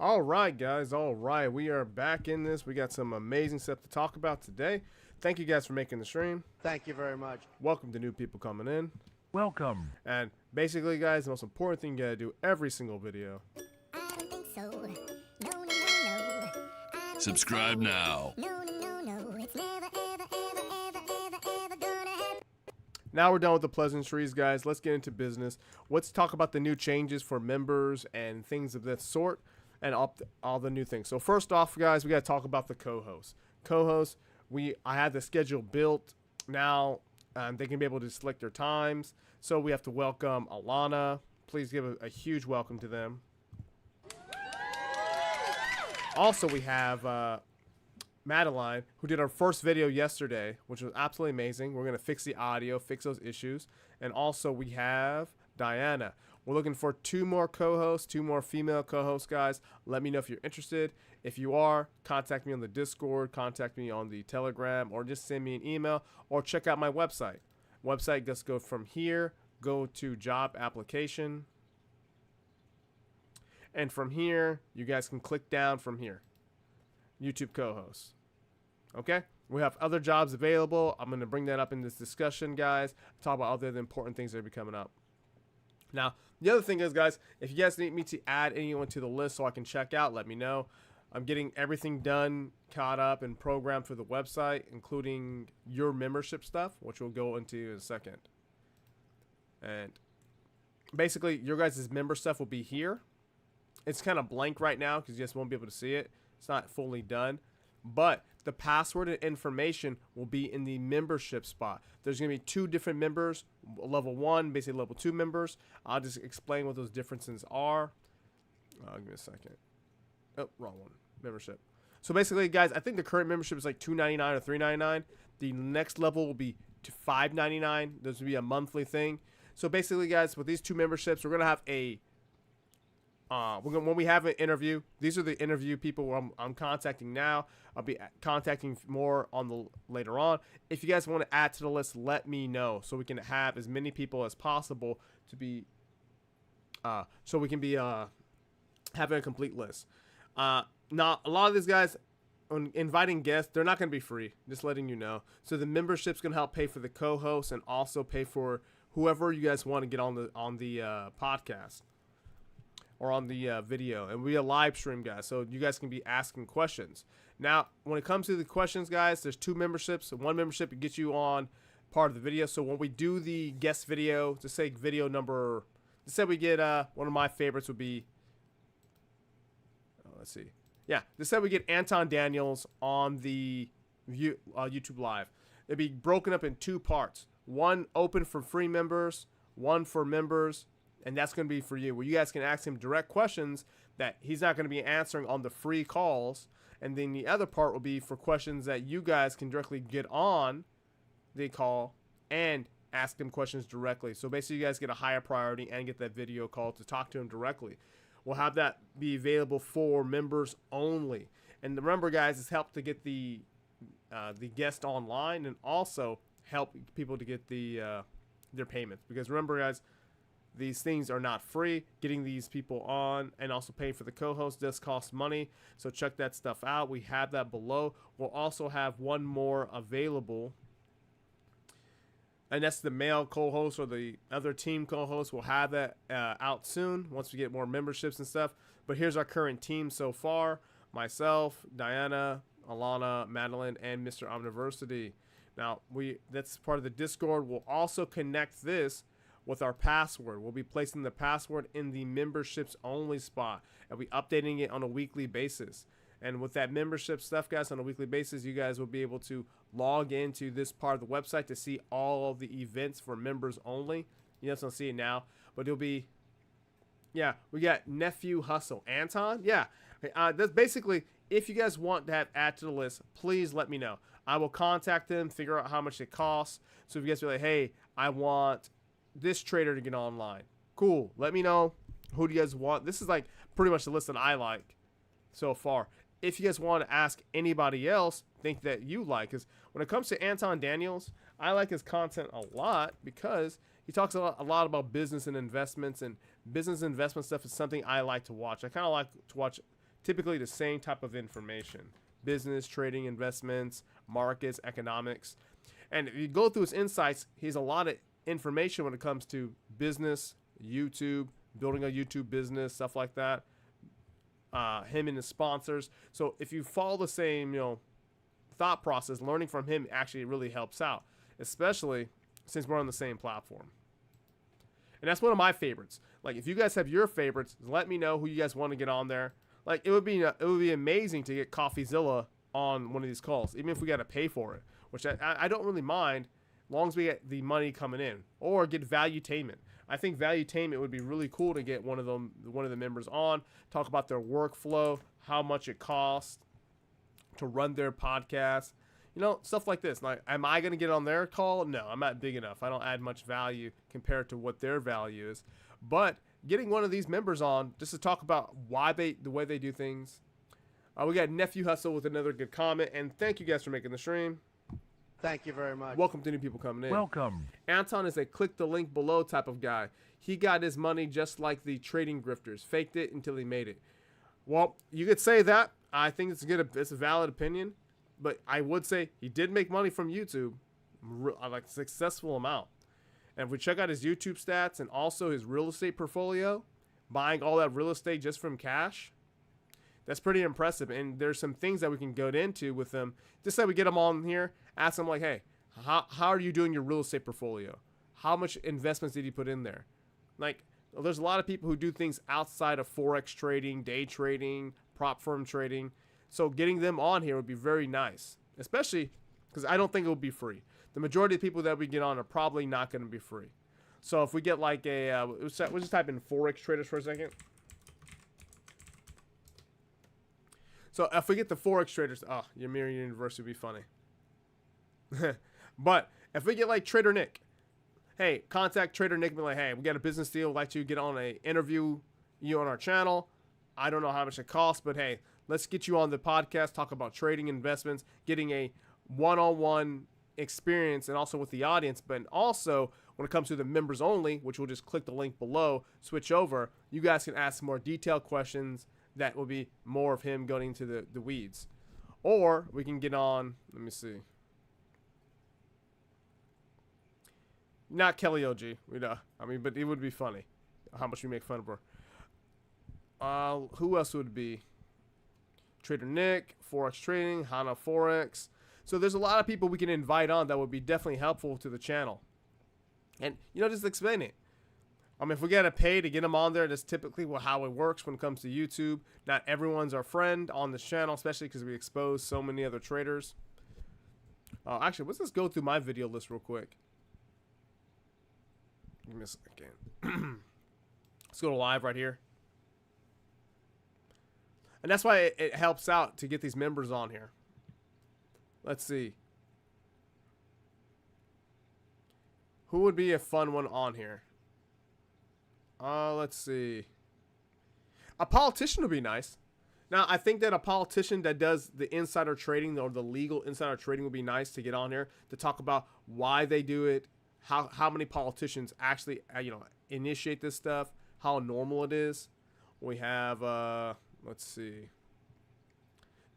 All right, guys. All right. We are back in this. We got some amazing stuff to talk about today. Thank you guys for making the stream. Thank you very much. Welcome to new people coming in. Welcome. And basically, guys, the most important thing you gotta do every single video. I don't think so. No, no, no, no. Subscribe now. No, no, no, no. It's never, ever, ever, ever, ever, ever gonna happen. Now we're done with the pleasantries, guys. Let's get into business. Let's talk about the new changes for members and things of this sort, and all the new things. So first off, guys, we gotta talk about the co-hosts. Co-hosts, I had the schedule built. Now they can be able to select their times. So we have to welcome Alana. Please give a huge welcome to them. Also, we have Madeline, who did our first video yesterday, which was absolutely amazing. We're going to fix the audio, fix those issues. And also, we have Diana. We're looking for 2 more co-hosts, 2 more female co-hosts, guys. Let me know if you're interested. If you are, contact me on the Discord, contact me on the Telegram, or just send me an email, or check out my website. Website, just go from here, go to job application. And from here, you guys can click down from here. YouTube co-hosts. Okay? We have other jobs available. I'm going to bring that up in this discussion, guys. Talk about other important things that are coming up. Now, the other thing is, guys, if you guys need me to add anyone to the list so I can check out, let me know. I'm getting everything done, caught up, and programmed for the website, including your membership stuff, which we'll go into in a second. And basically, your guys' member stuff will be here. It's kind of blank right now because you guys won't be able to see it. It's not fully done. But the password and information will be in the membership spot. There's going to be 2 different members. Level 1, basically level 2 members. I'll just explain what those differences are. Give me a second. Oh, wrong one. Membership. So basically, guys, I think the current membership is like $2.99 or $3.99. The next level will be to $5.99. This will be a monthly thing. So basically, guys, with these 2 memberships, we're going to have a when we have an interview, these are the interview people I'm contacting now. I'll be contacting more on the later on. If you guys want to add to the list, let me know so we can have as many people as possible to be so we can be having a complete list. Now a lot of these guys, when inviting guests, they're not going to be free. Just letting you know. So the membership's going to help pay for the co-hosts and also pay for whoever you guys want to get on the podcast. Or on the video, and we a live stream, guys, so you guys can be asking questions. Now, when it comes to the questions, guys, there's 2 memberships. 1 membership gets you on part of the video. So when we do the guest video, to say video number, let's say we get one of my favorites would be, let's see, yeah, let's say we get Anton Daniels on the YouTube Live. It'd be broken up in 2 parts. 1 open for free members, 1 for members. And that's going to be for you, where you guys can ask him direct questions that he's not going to be answering on the free calls. And then the other part will be for questions that you guys can directly get on the call and ask him questions directly. So basically, you guys get a higher priority and get that video call to talk to him directly. We'll have that be available for members only. And remember, guys, it's helped to get the guest online and also help people to get their payments. Because remember, guys, these things are not free. Getting these people on and also paying for the co-host does cost money. So check that stuff out. We have that below. We'll also have 1 more available. And that's the male co-host or the other team co-host. We'll have that out soon once we get more memberships and stuff. But here's our current team so far. Myself, Diana, Alana, Madeline, and Mr. Omniversity. Now, that's part of the Discord. We'll also connect this with our password. We'll be placing the password in the memberships only spot and we updating it on a weekly basis. And with that membership stuff, guys, on a weekly basis, you guys will be able to log into this part of the website to see all of the events for members only. You guys don't see it now, but it'll be, yeah, we got Nephew Hustle. Anton, yeah. That's basically, if you guys want to add to the list, please let me know. I will contact them, figure out how much it costs. So if you guys are like, hey, I want this trader to get online, cool, let me know. Who do you guys want? This is like pretty much the list that I like so far. If you guys want to ask anybody else think that you like, because when it comes to Anton Daniels, I like his content a lot because he talks a lot about business and investments, and business and investment stuff is something I like to watch. I kind of like to watch typically the same type of information: business, trading, investments, markets, economics. And if you go through his insights, he has a lot of information when it comes to business, YouTube, building a YouTube business, stuff like that. Him and his sponsors. So if you follow the same, thought process, learning from him actually really helps out, especially since we're on the same platform. And that's one of my favorites. Like, if you guys have your favorites, let me know who you guys want to get on there. Like, it would be amazing to get CoffeeZilla on one of these calls, even if we got to pay for it, which I don't really mind, as long as we get the money coming in, or get Valuetainment. I think Valuetainment would be really cool to get one of the members on, talk about their workflow, how much it costs to run their podcast, stuff like this. Like, am I going to get on their call? No, I'm not big enough. I don't add much value compared to what their value is. But getting one of these members on just to talk about the way they do things. We got Nephew Hustle with another good comment, and thank you guys for making the stream. Thank you very much. Welcome to new people coming in. Welcome. Anton is a click the link below type of guy. He got his money just like the trading grifters, faked it until he made it. Well, you could say that. I think it's a valid opinion, but I would say he did make money from YouTube, like a successful amount. And if we check out his YouTube stats and also his real estate portfolio, buying all that real estate just from cash, that's pretty impressive. And there's some things that we can go into with him. Just say we get him on here, ask him like, hey, how are you doing your real estate portfolio? How much investments did you put in there? Like, there's a lot of people who do things outside of Forex trading, day trading, prop firm trading. So getting them on here would be very nice, especially because I don't think it will be free. The majority of the people that we get on are probably not going to be free. So if we get like we'll just type in Forex traders for a second. So if we get the Forex traders, your Mirror Universe would be funny. But if we get like Trader Nick, hey, contact Trader Nick and be like, hey, we got a business deal. We'd like to get on a interview you on our channel. I don't know how much it costs, but hey, let's get you on the podcast, talk about trading, investments, getting a one-on-one experience, and also with the audience. But also when it comes to the members only, which we'll just click the link below, switch over, you guys can ask more detailed questions that will be more of him going into the weeds. Or we can get on, let me see, not Kelly OG, but it would be funny how much we make fun of her. Who else would it be? Trader Nick, Forex Trading, Hana Forex. So there's a lot of people we can invite on that would be definitely helpful to the channel. And, just explain it. If we got to pay to get them on there, that's typically how it works when it comes to YouTube. Not everyone's our friend on this channel, especially because we expose so many other traders. Actually, let's just go through my video list real quick. Give me a second. Let's go to live right here. And that's why it helps out to get these members on here. Let's see. Who would be a fun one on here? Let's see. A politician would be nice. Now, I think that a politician that does the insider trading or the legal insider trading would be nice to get on here to talk about why they do it, how many politicians actually, initiate this stuff, how normal it is. We have, let's see.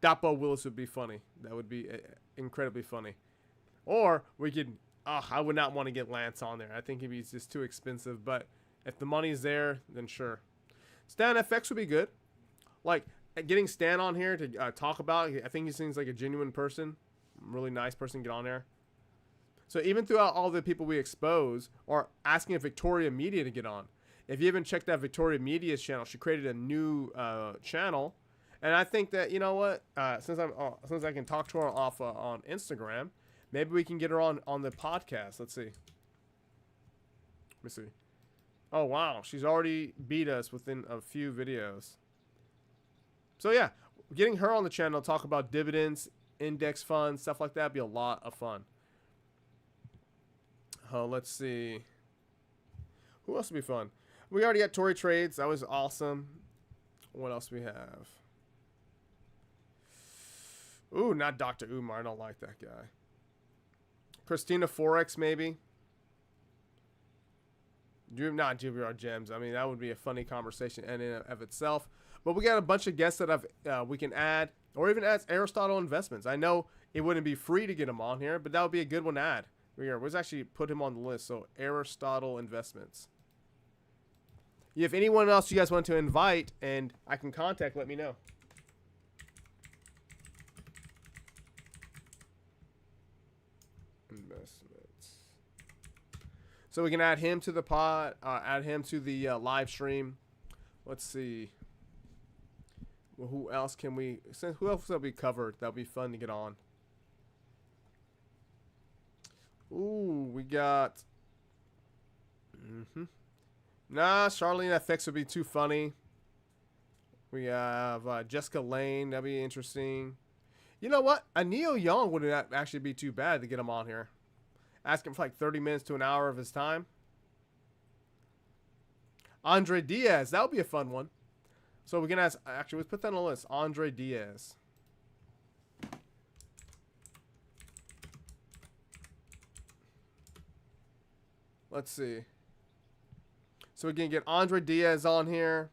Dapo Willis would be funny. That would be incredibly funny. Or we could, I would not want to get Lance on there. I think he's just too expensive, but if the money's there, then sure. Stan FX would be good. Like, getting Stan on here to talk about, I think he seems like a genuine person. Really nice person to get on there. So even throughout all the people we expose, or asking a Victoria Media to get on. If you haven't checked out Victoria Media's channel, she created a new channel. And I think that, you know what, since I can talk to her off on Instagram, maybe we can get her on the podcast. Let's see. Let me see. Oh, wow. She's already beat us within a few videos. So, yeah. Getting her on the channel to talk about dividends, index funds, stuff like that would be a lot of fun. Let's see. Who else would be fun? We already got Tory Trades. That was awesome. What else do we have? Ooh, not Dr. Umar. I don't like that guy. Christina Forex, maybe. Not GVR Gems. I mean, that would be a funny conversation in and of itself. But we got a bunch of guests that we can add, or even add Aristotle Investments. I know it wouldn't be free to get him on here, but that would be a good one to add. Let's actually put him on the list. So Aristotle Investments. If anyone else you guys want to invite and I can contact, let me know. Investments. So we can add him to the pod, add him to the live stream. Let's see. Well, who else can we? Who else will be covered? That'll be fun to get on. Ooh, we got. Nah, Charlene FX would be too funny. We have Jessica Lane. That'd be interesting. You know what? A Neil Young wouldn't actually be too bad to get him on here. Ask him for like 30 minutes to an hour of his time. Andre Diaz. That would be a fun one. So we can ask. Actually, let's put that on the list. Andre Diaz. Let's see. So we can get Andre Diaz on here.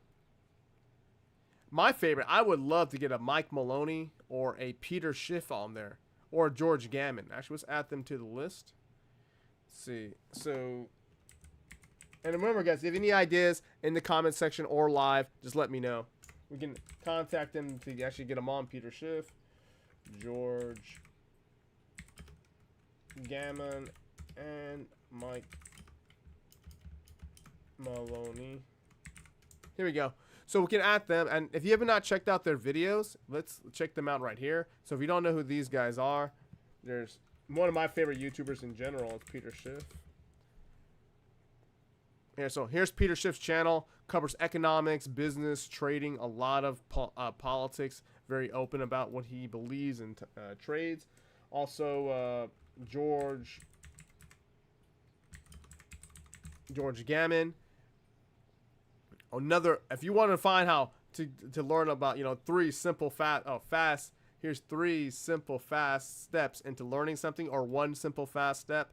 My favorite, I would love to get a Mike Maloney or a Peter Schiff on there. Or George Gammon. Actually, let's add them to the list. Let's see. So, and remember, guys, if you have any ideas in the comment section or live, just let me know. We can contact them to actually get them on. Peter Schiff, George Gammon, and Mike Maloney. Here we go. So we can add them, and if you have not checked out their videos, let's check them out right here. So if you don't know who these guys are, there's one of my favorite YouTubers in general. It's Peter Schiff. Here, so here's Peter Schiff's channel. Covers economics, business, trading, a lot of politics. Very open about what he believes in trades. Also, George Gammon. If you want to find how to learn about, here's 3 simple fast steps into learning something, or 1 simple fast step.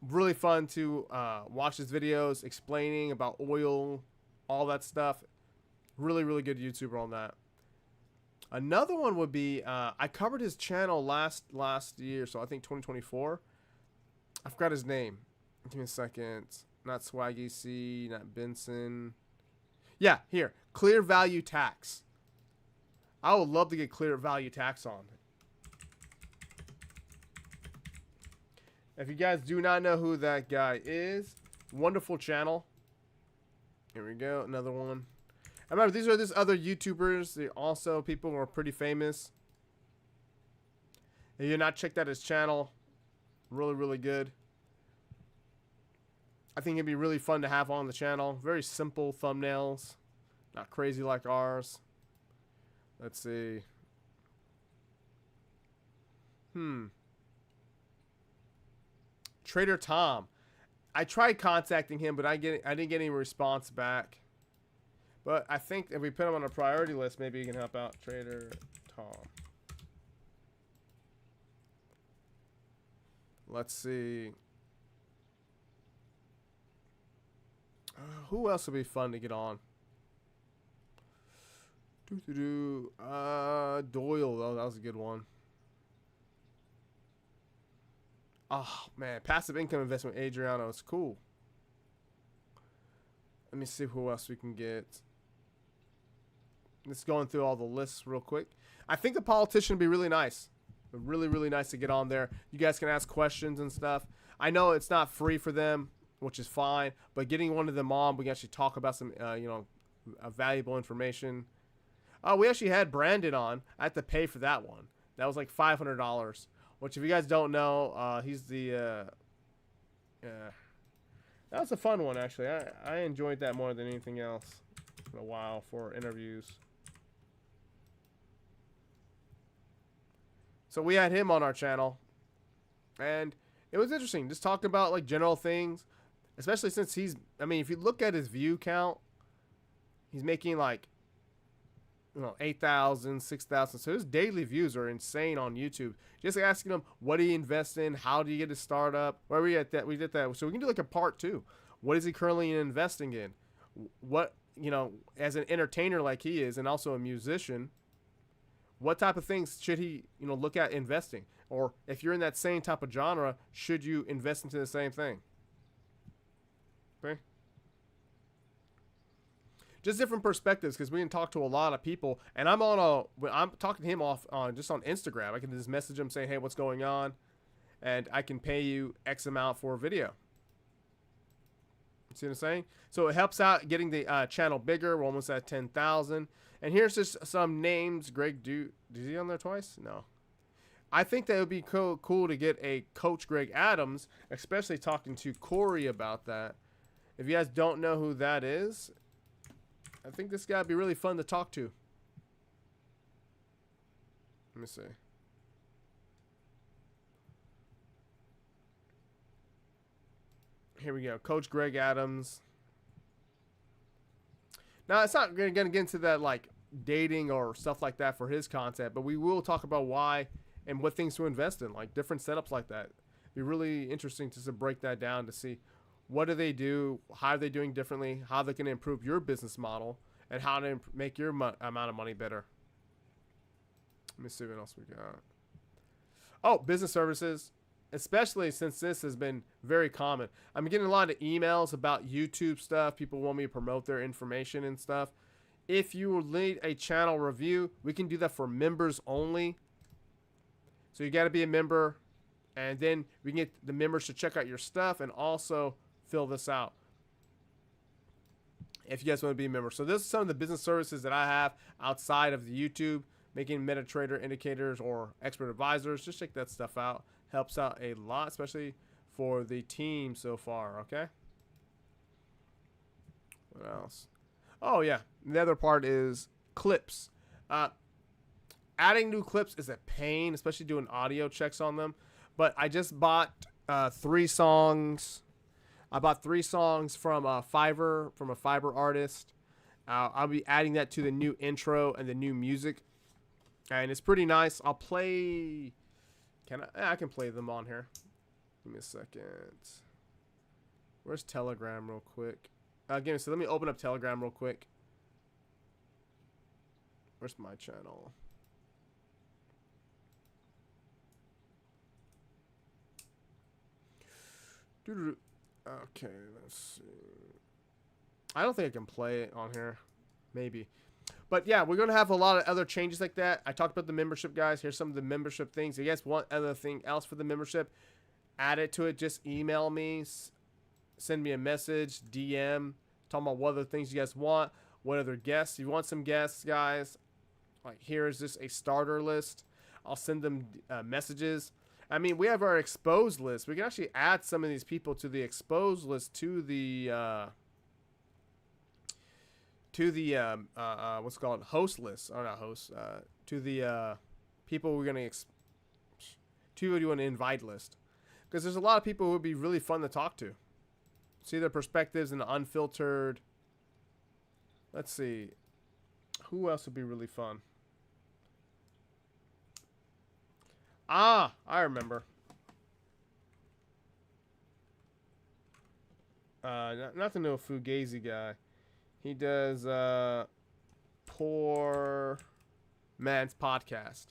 Really fun to watch his videos explaining about oil, all that stuff. Really, really good YouTuber on that. Another one would be, I covered his channel last year, so I think 2024. I forgot his name. Give me a second. Not Swaggy C, not Benson. Yeah, here. Clear Value Tax. I would love to get Clear Value Tax on. If you guys do not know who that guy is, wonderful channel. Here we go, another one. I remember these are just other YouTubers. They're also people who are pretty famous. If you're not checked out his channel, really, really good. I think it'd be really fun to have on the channel. Very simple thumbnails. Not crazy like ours. Let's see. Trader Tom. I tried contacting him, but I didn't get any response back. But I think if we put him on a priority list, maybe he can help out. Trader Tom. Let's see. Who else would be fun to get on? Doyle. Oh, that was a good one. Oh, man. Passive income investment, Adriano. It's cool. Let me see who else we can get. Just going through all the lists real quick. I think the politician would be really nice. Really, really nice to get on there. You guys can ask questions and stuff. I know it's not free for them, which is fine. But getting one of them on, we can actually talk about some, valuable information. We actually had Brandon on. I had to pay for that one. That was like $500. Which, if you guys don't know, he's the... that was a fun one, actually. I enjoyed that more than anything else in a while for interviews. So we had him on our channel. And it was interesting. Just talking about, like, general things. Especially since he's... I mean, if you look at his view count, he's making, like... 8,000, 6,000. So his daily views are insane on YouTube. Just asking him what do you invest in, how do you get a startup, where we at that. We did that. So we can do like a part 2. What is he currently investing in? What you know, as an entertainer like he is, and also a musician, what type of things should he, you know, look at investing? Or if you're in that same type of genre, should you invest into the same thing? Okay. Just different perspectives, because we can talk to a lot of people, and I'm talking to him off on just on Instagram. I can just message him saying, hey, what's going on? And I can pay you X amount for a video. See what I'm saying? So it helps out getting the channel bigger. We're almost at 10,000. And here's just some names. Greg, is he on there twice? No. I think that it would be cool to get a Coach Greg Adams, especially talking to Corey about that. If you guys don't know who that is, I think this guy would be really fun to talk to. Let me see. Here we go. Coach Greg Adams. Now, it's not going to get into that, like, dating or stuff like that for his content, but we will talk about why and what things to invest in, like different setups like that. It'd be really interesting to break that down to see what do they do, how are they doing differently, how they can improve your business model, and how to make your amount of money better. Let me see what else we got. Oh, business services. Especially since this has been very common. I'm getting a lot of emails about YouTube stuff. People want me to promote their information and stuff. If you need a channel review, we can do that for members only. So you got to be a member, and then we can get the members to check out your stuff and also fill this out if you guys want to be a member. So this is some of the business services that I have outside of the YouTube, making MetaTrader indicators or expert advisors. Just check that stuff out. Helps out a lot, especially for the team so far, okay? What else? Oh, yeah. The other part is clips. Adding new clips is a pain, especially doing audio checks on them. But I just bought 3 songs. I bought 3 songs from Fiverr, from a Fiverr artist. I'll be adding that to the new intro and the new music. And it's pretty nice. I'll play... I can play them on here. Give me a second. Where's Telegram real quick? Give me a second. Let me open up Telegram real quick. Where's my channel? Okay, let's see. I don't think I can play it on here. Maybe. But yeah, we're going to have a lot of other changes like that. I talked about the membership, guys. Here's some of the membership things. If you guys want anything else for the membership, add it to it. Just email me. Send me a message, DM. Talking about what other things you guys want. What other guests. If you want some guests, guys, like here is just a starter list. I'll send them messages. I mean, we have our exposed list. We can actually add some of these people to the exposed list to the... what's it called, host list, or not host, to the people we're gonna to do an invite list, because there's a lot of people who would be really fun to talk to, see their perspectives and unfiltered. Let's see, who else would be really fun? I remember. Not the no Fugazi guy. He does Poor Man's Podcast.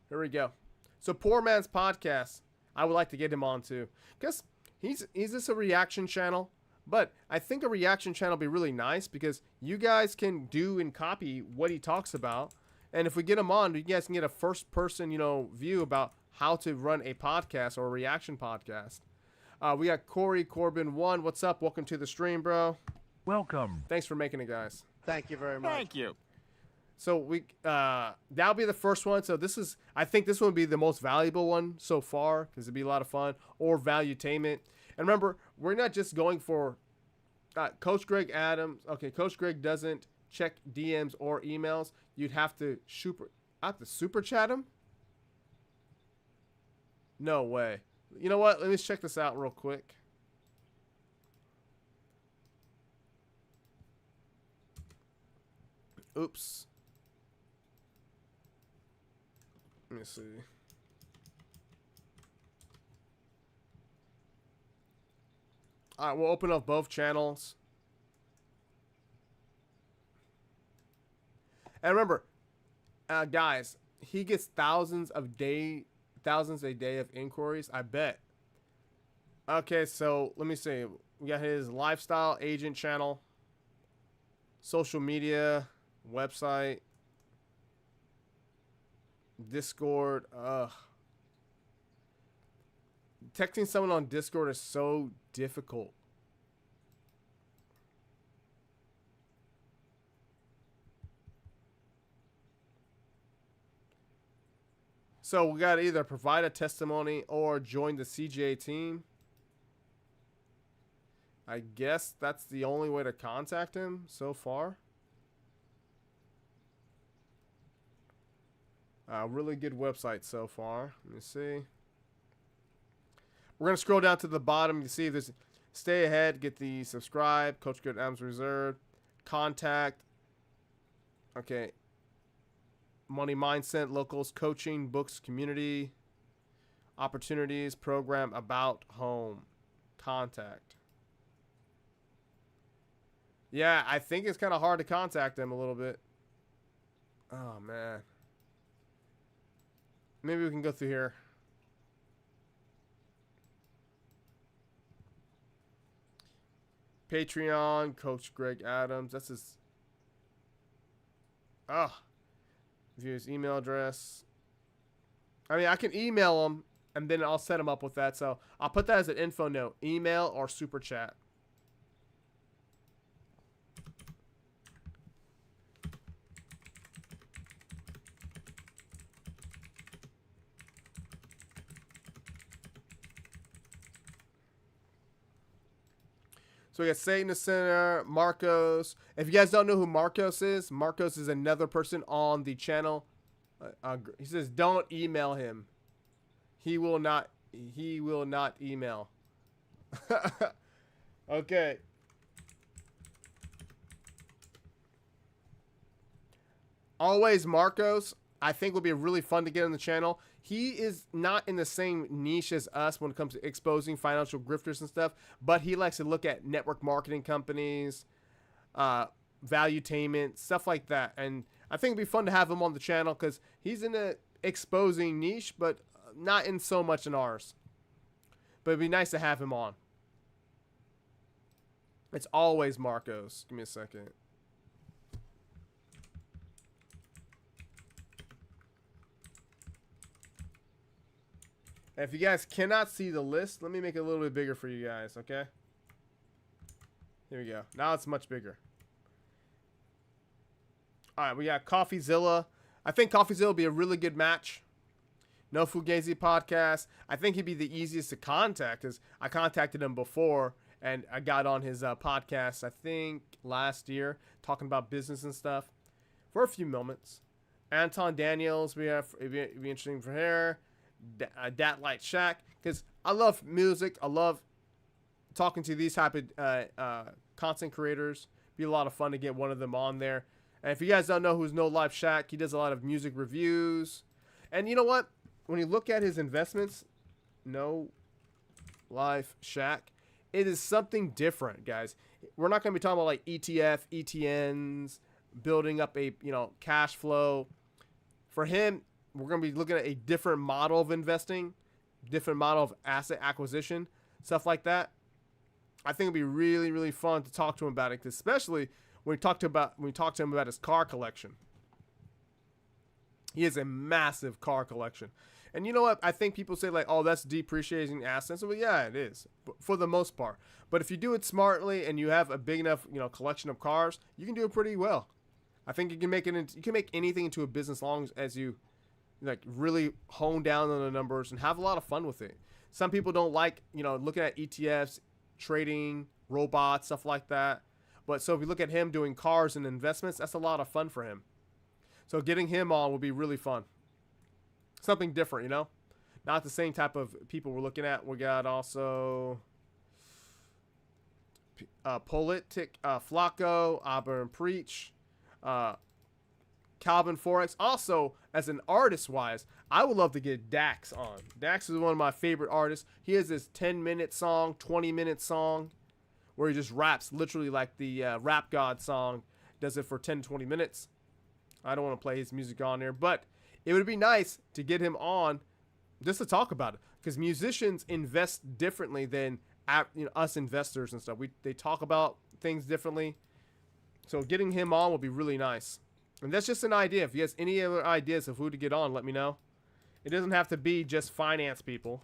Here we go. So Poor Man's Podcast, I would like to get him on too. Because he's just a reaction channel. But I think a reaction channel would be really nice because you guys can do and copy what he talks about. And if we get him on, you guys can get a first person, view about how to run a podcast or a reaction podcast. We got Corey Corbin 1. What's up? Welcome to the stream, bro. Welcome. Thanks for making it, guys. Thank you very much. Thank you. So that'll be the first one. So I think this one would be the most valuable one so far because it'd be a lot of fun, or valuetainment. And remember, we're not just going for Coach Greg Adams. Okay, Coach Greg doesn't check DMs or emails. You'd have to super chat him. No way. You know what? Let me check this out real quick. Oops. Let me see. Alright, we'll open up both channels. And remember, guys, he gets thousands a day of inquiries. I bet. Okay, so let me see. We got his lifestyle agent channel, social media, website, Discord. Texting someone on Discord is so difficult. So we got to either provide a testimony or join the CGA team. I guess that's the only way to contact him so far. Really good website so far. Let me see. We're going to scroll down to the bottom. You see there's stay ahead, get the subscribe, Coach Good Adams Reserve, contact. Okay. Money mindset, locals, coaching, books, community, opportunities, program, about, home, contact. Yeah, I think it's kind of hard to contact them a little bit. Oh, man. Maybe we can go through here. Patreon, Coach Greg Adams. That's his. View his email address. I mean, I can email him, and then I'll set him up with that. So I'll put that as an info note. Email or super chat. So we got Satan the Sinner, Marcos. If you guys don't know who Marcos is another person on the channel. He says, don't email him. He will not email. Okay. Always Marcos, I think will be really fun to get on the channel. He is not in the same niche as us when it comes to exposing financial grifters and stuff, but he likes to look at network marketing companies, valuetainment, stuff like that. And I think it'd be fun to have him on the channel because he's in a exposing niche, but not in so much in ours. But it'd be nice to have him on. It's always Marcos. Give me a second. If you guys cannot see the list, let me make it a little bit bigger for you guys, okay? Here we go. Now it's much bigger. All right, we got CoffeeZilla. I think CoffeeZilla will be a really good match. No Fugazi podcast. I think he'd be the easiest to contact, as I contacted him before, and I got on his podcast, I think, last year, talking about business and stuff for a few moments. Anton Daniels, it'd be interesting for her. Dat Light Shack, because I love music. I love talking to these type of content creators. Be a lot of fun to get one of them on there. And if you guys don't know who's No Life Shack, he does a lot of music reviews. And you know what? When you look at his investments, No Life Shack, it is something different, guys. We're not going to be talking about like ETF, ETNs, building up a cash flow. For him, we're going to be looking at a different model of investing, different model of asset acquisition, stuff like that. I think it'd be really, really fun to talk to him about it, especially when we talk to him about his car collection. He has a massive car collection. And you know what? I think people say like, oh, that's depreciating assets. Well, yeah, it is for the most part. But if you do it smartly and you have a big enough, collection of cars, you can do it pretty well. I think you can make anything into a business as long as you really hone down on the numbers and have a lot of fun with it. Some people don't like, looking at ETFs, trading, robots, stuff like that. But so if you look at him doing cars and investments, that's a lot of fun for him. So getting him on will be really fun. Something different, Not the same type of people we're looking at. We got also Politic, Flacco, Auburn Preach, Calvin Forex. Also, as an artist-wise, I would love to get Dax on. Dax is one of my favorite artists. He has this 10-minute song, 20-minute song, where he just raps literally like the Rap God song. Does it for 10 to 20 minutes. I don't want to play his music on there, but it would be nice to get him on just to talk about it, because musicians invest differently than us investors and stuff. They talk about things differently, so getting him on would be really nice. And that's just an idea. If you guys any other ideas of who to get on, let me know. It doesn't have to be just finance people.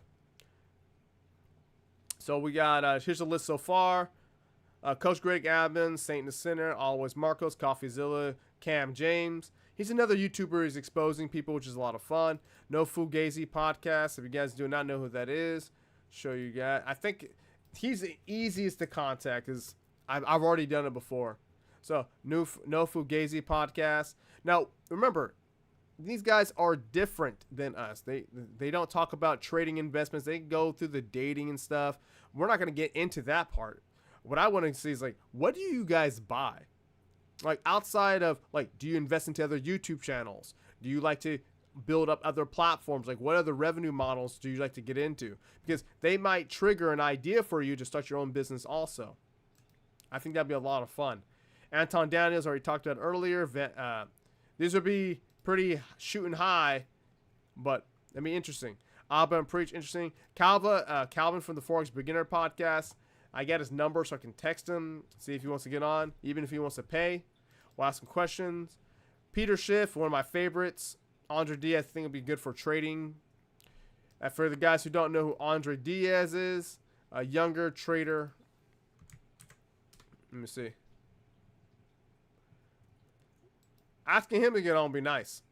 So we got here's the list so far. Coach Greg Adams, Saint the Sinner, Always Marcos, CoffeeZilla, Cam James. He's another YouTuber who's exposing people, which is a lot of fun. No Fugazi podcast. If you guys do not know who that is, show you guys. I think he's the easiest to contact because I've already done it before. So No Fugazi podcast. Now remember, these guys are different than us. They don't talk about trading investments. They go through the dating and stuff. We're not going to get into that part. What I want to see is like, what do you guys buy? Like outside of like, do you invest into other YouTube channels? Do you like to build up other platforms? Like what other revenue models do you like to get into? Because they might trigger an idea for you to start your own business also. I think that'd be a lot of fun. Anton Daniels already talked about earlier. These would be pretty shooting high, but that'd be interesting. Abba and Preach, interesting. Calvin from the Forex Beginner Podcast. I get his number so I can text him, see if he wants to get on, even if he wants to pay. We'll ask some questions. Peter Schiff, one of my favorites. Andre Diaz, I think would be good for trading. For the guys who don't know who Andre Diaz is, a younger trader. Let me see. Asking him to get on would be nice.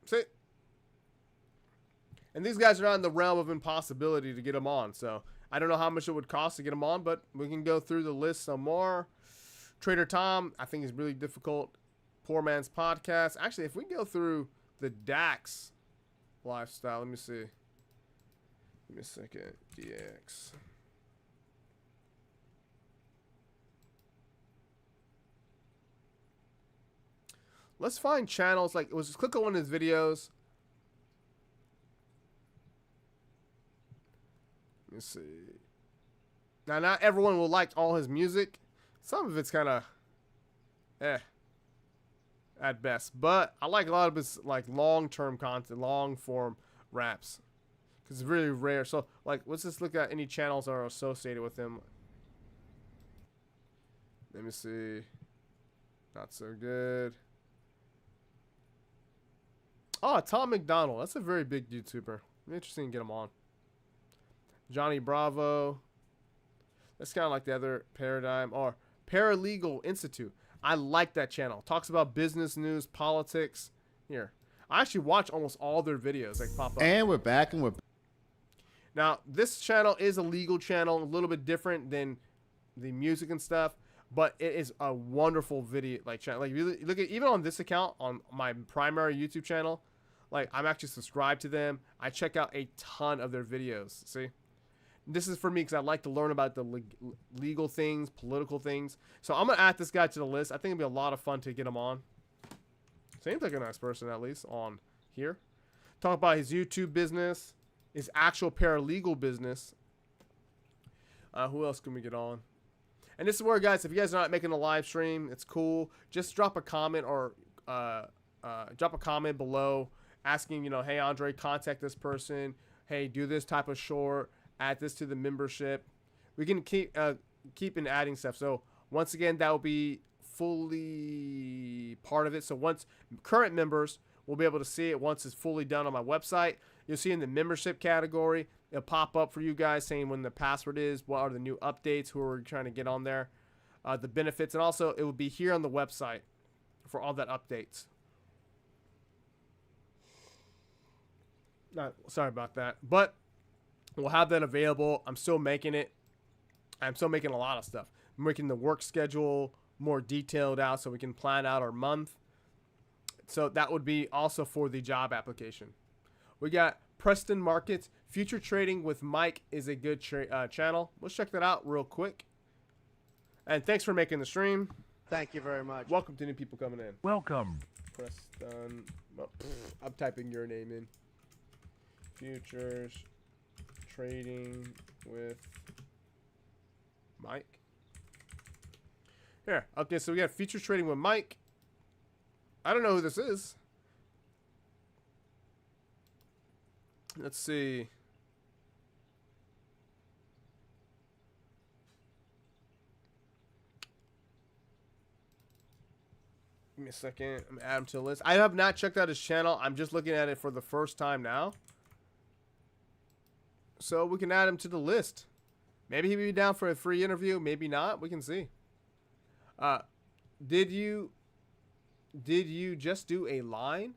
See? And these guys are not in the realm of impossibility to get them on. So I don't know how much it would cost to get them on, but we can go through the list some more. Trader Tom, I think is really difficult. Poor Man's Podcast. Actually, if we go through the DAX lifestyle, let me see. Give me a second. DX. Let's find channels like, let's just click on one of his videos. Let me see. Now, not everyone will like all his music. Some of it's kind of, at best. But I like a lot of his like long-term content, long-form raps, because it's really rare. So, like, let's just look at any channels that are associated with him. Let me see. Not so good. Oh, Tom McDonald. That's a very big YouTuber. Interesting to get him on. Johnny Bravo. That's kind of like the other Paradigm or Paralegal Institute. I like that channel. Talks about business news, politics. Here. I actually watch almost all their videos that pop up. And we're back and we're Now, this channel is a legal channel, a little bit different than the music and stuff, but it is a wonderful video channel. Like, really, look at even on this account, on my primary YouTube channel, like I'm actually subscribed to them. I check out a ton of their videos. See, this is for me because I like to learn about the legal things, political things. So I'm gonna add this guy to the list. I think it'd be a lot of fun to get him on. Seems like a nice person, at least on here. Talk about his YouTube business, his actual paralegal business. Who else can we get on? And this is where, guys, if you guys are not making a live stream, it's cool. Just drop a comment or drop a comment below asking, you know, hey, Andre, contact this person. Hey, do this type of short. Add this to the membership. We can keep adding stuff. So once again, that will be fully part of it. So once current members will be able to see it once it's fully done on my website. You'll see in the membership category, it'll pop up for you guys saying when the password is, what are the new updates, who are trying to get on there, the benefits, and also it will be here on the website for all that updates. Sorry about that, but we'll have that available. I'm still making it. I'm still making a lot of stuff. I'm making the work schedule more detailed out so we can plan out our month. So that would be also for the job application. We got Preston Markets. Future Trading with Mike is a good channel. Let's check that out real quick. And thanks for making the stream. Thank you very much. Welcome to new people coming in. Welcome. Preston. Oh, I'm typing your name in. Futures Trading with Mike. Here. Okay, so we got future trading with Mike. I don't know who this is. Let's see. Give me a second. I'm gonna add him to the list. I have not checked out his channel. I'm just looking at it for the first time now. So we can add him to the list. Maybe he'll be down for a free interview. Maybe not. We can see. Did you just do a line?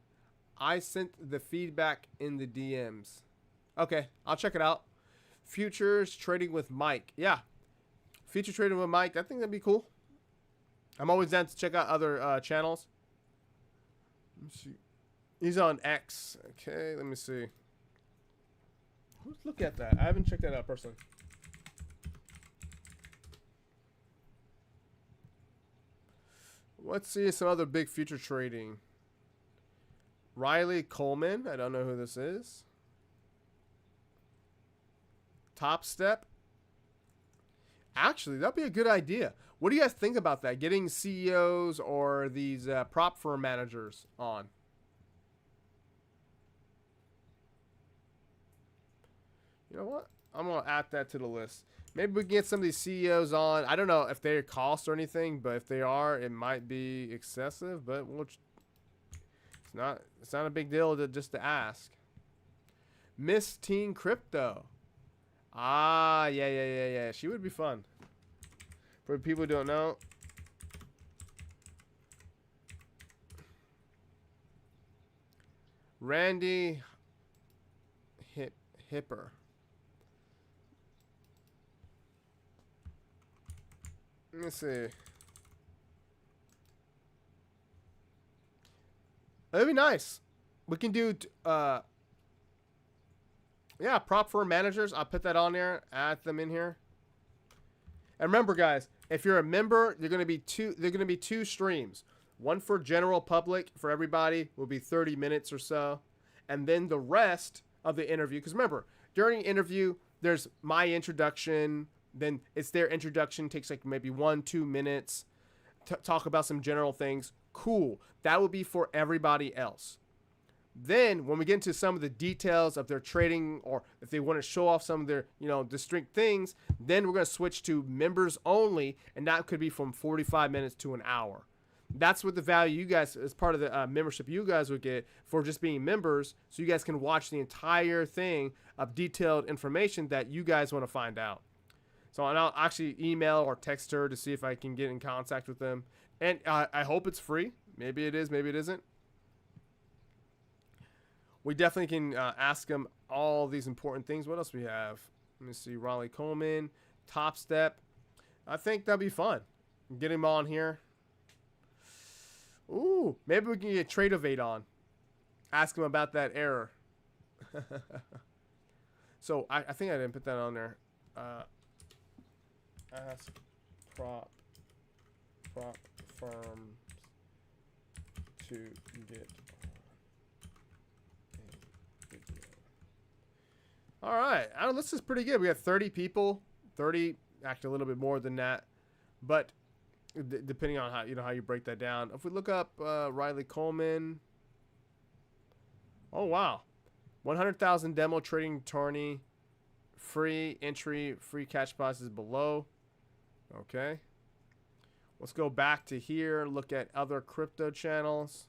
I sent the feedback in the DMs. Okay, I'll check it out. Futures trading with Mike. Yeah. Future trading with Mike. I think that'd be cool. I'm always down to check out other channels. Let me see. He's on X. Okay, let me see. Let's look at that. I haven't checked that out personally. Let's see some other big future trading. Riley Coleman. I don't know who this is. Top Step. Actually, that'd be a good idea. What do you guys think about that? Getting CEOs or these prop firm managers on? You know what? I'm going to add that to the list. Maybe we can get some of these CEOs on. I don't know if they cost or anything, but if they are, it might be excessive. But it's not a big deal just to ask. Miss Teen Crypto. Ah, yeah. She would be fun. For people who don't know. Randy Hipper. Let me see. That'd be nice. We can do yeah, prop firm managers. I'll put that on there. Add them in here. And remember, guys, if you're a member, they're gonna be two streams. One for general public for everybody will be 30 minutes or so, and then the rest of the interview. Because remember, during the interview, there's my introduction. Then it's their introduction. Takes like maybe 1-2 minutes. Talk about some general things. Cool. That will be for everybody else. Then when we get into some of the details of their trading, or if they want to show off some of their, distinct things, then we're going to switch to members only, and that could be from 45 minutes to an hour. That's what the value you guys, as part of the membership you guys would get for just being members, so you guys can watch the entire thing of detailed information that you guys want to find out. So I'll actually email or text her to see if I can get in contact with them. And I hope it's free. Maybe it is, maybe it isn't. We definitely can ask them all these important things. What else we have? Let me see. Raleigh Coleman, Top Step. I think that'd be fun. Get him on here. Ooh, maybe we can get Tradeovate on. Ask him about that error. So I think I didn't put that on there. Ask prop firms to get all right. This is pretty good. We got 30 people, 30, actually a little bit more than that, but depending on how you break that down. If we look up Riley Coleman, oh wow, 100,000 demo trading tourney, free entry, free catch prizes below. Okay, let's go back to here. Look at other crypto channels.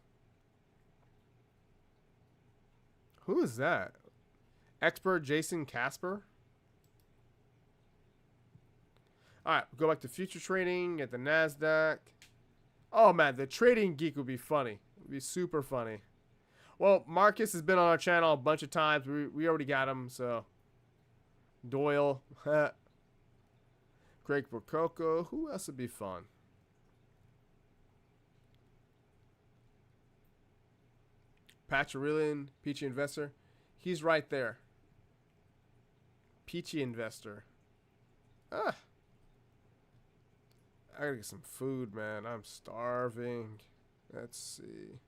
Who is that? Expert Jason Casper. All right, go back to future trading at the NASDAQ. Oh man, the trading geek would be funny. It would be super funny. Well, Marcus has been on our channel a bunch of times. We already got him, so. Doyle. Greg Prococo. Who else would be fun? Patcherillian, Peachy Investor. He's right there. Peachy Investor. I gotta get some food, man. I'm starving. Let's see.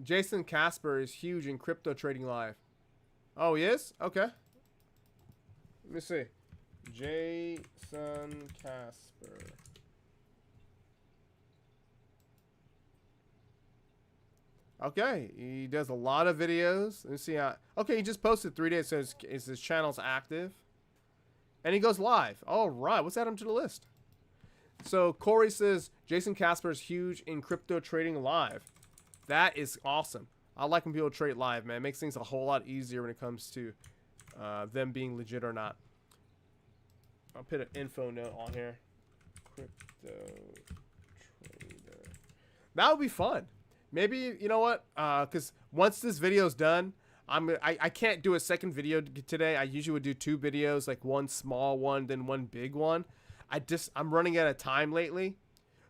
Jason Casper is huge in crypto trading live. Oh, he is? Okay. Let me see. Jason Casper. Okay, he does a lot of videos. Let's see how. Okay, he just posted 3 days, so his channel's active, and he goes live. All right, let's add him to the list. So Corey says Jason Casper is huge in crypto trading live. That is awesome. I like when people trade live, man. It makes things a whole lot easier when it comes to them being legit or not. I'll put an info note on here. Crypto trader. That would be fun. Maybe, you know what? Because once this video's done, I can't do a second video today. I usually would do 2 videos, like one small one, then one big one. I'm running out of time lately.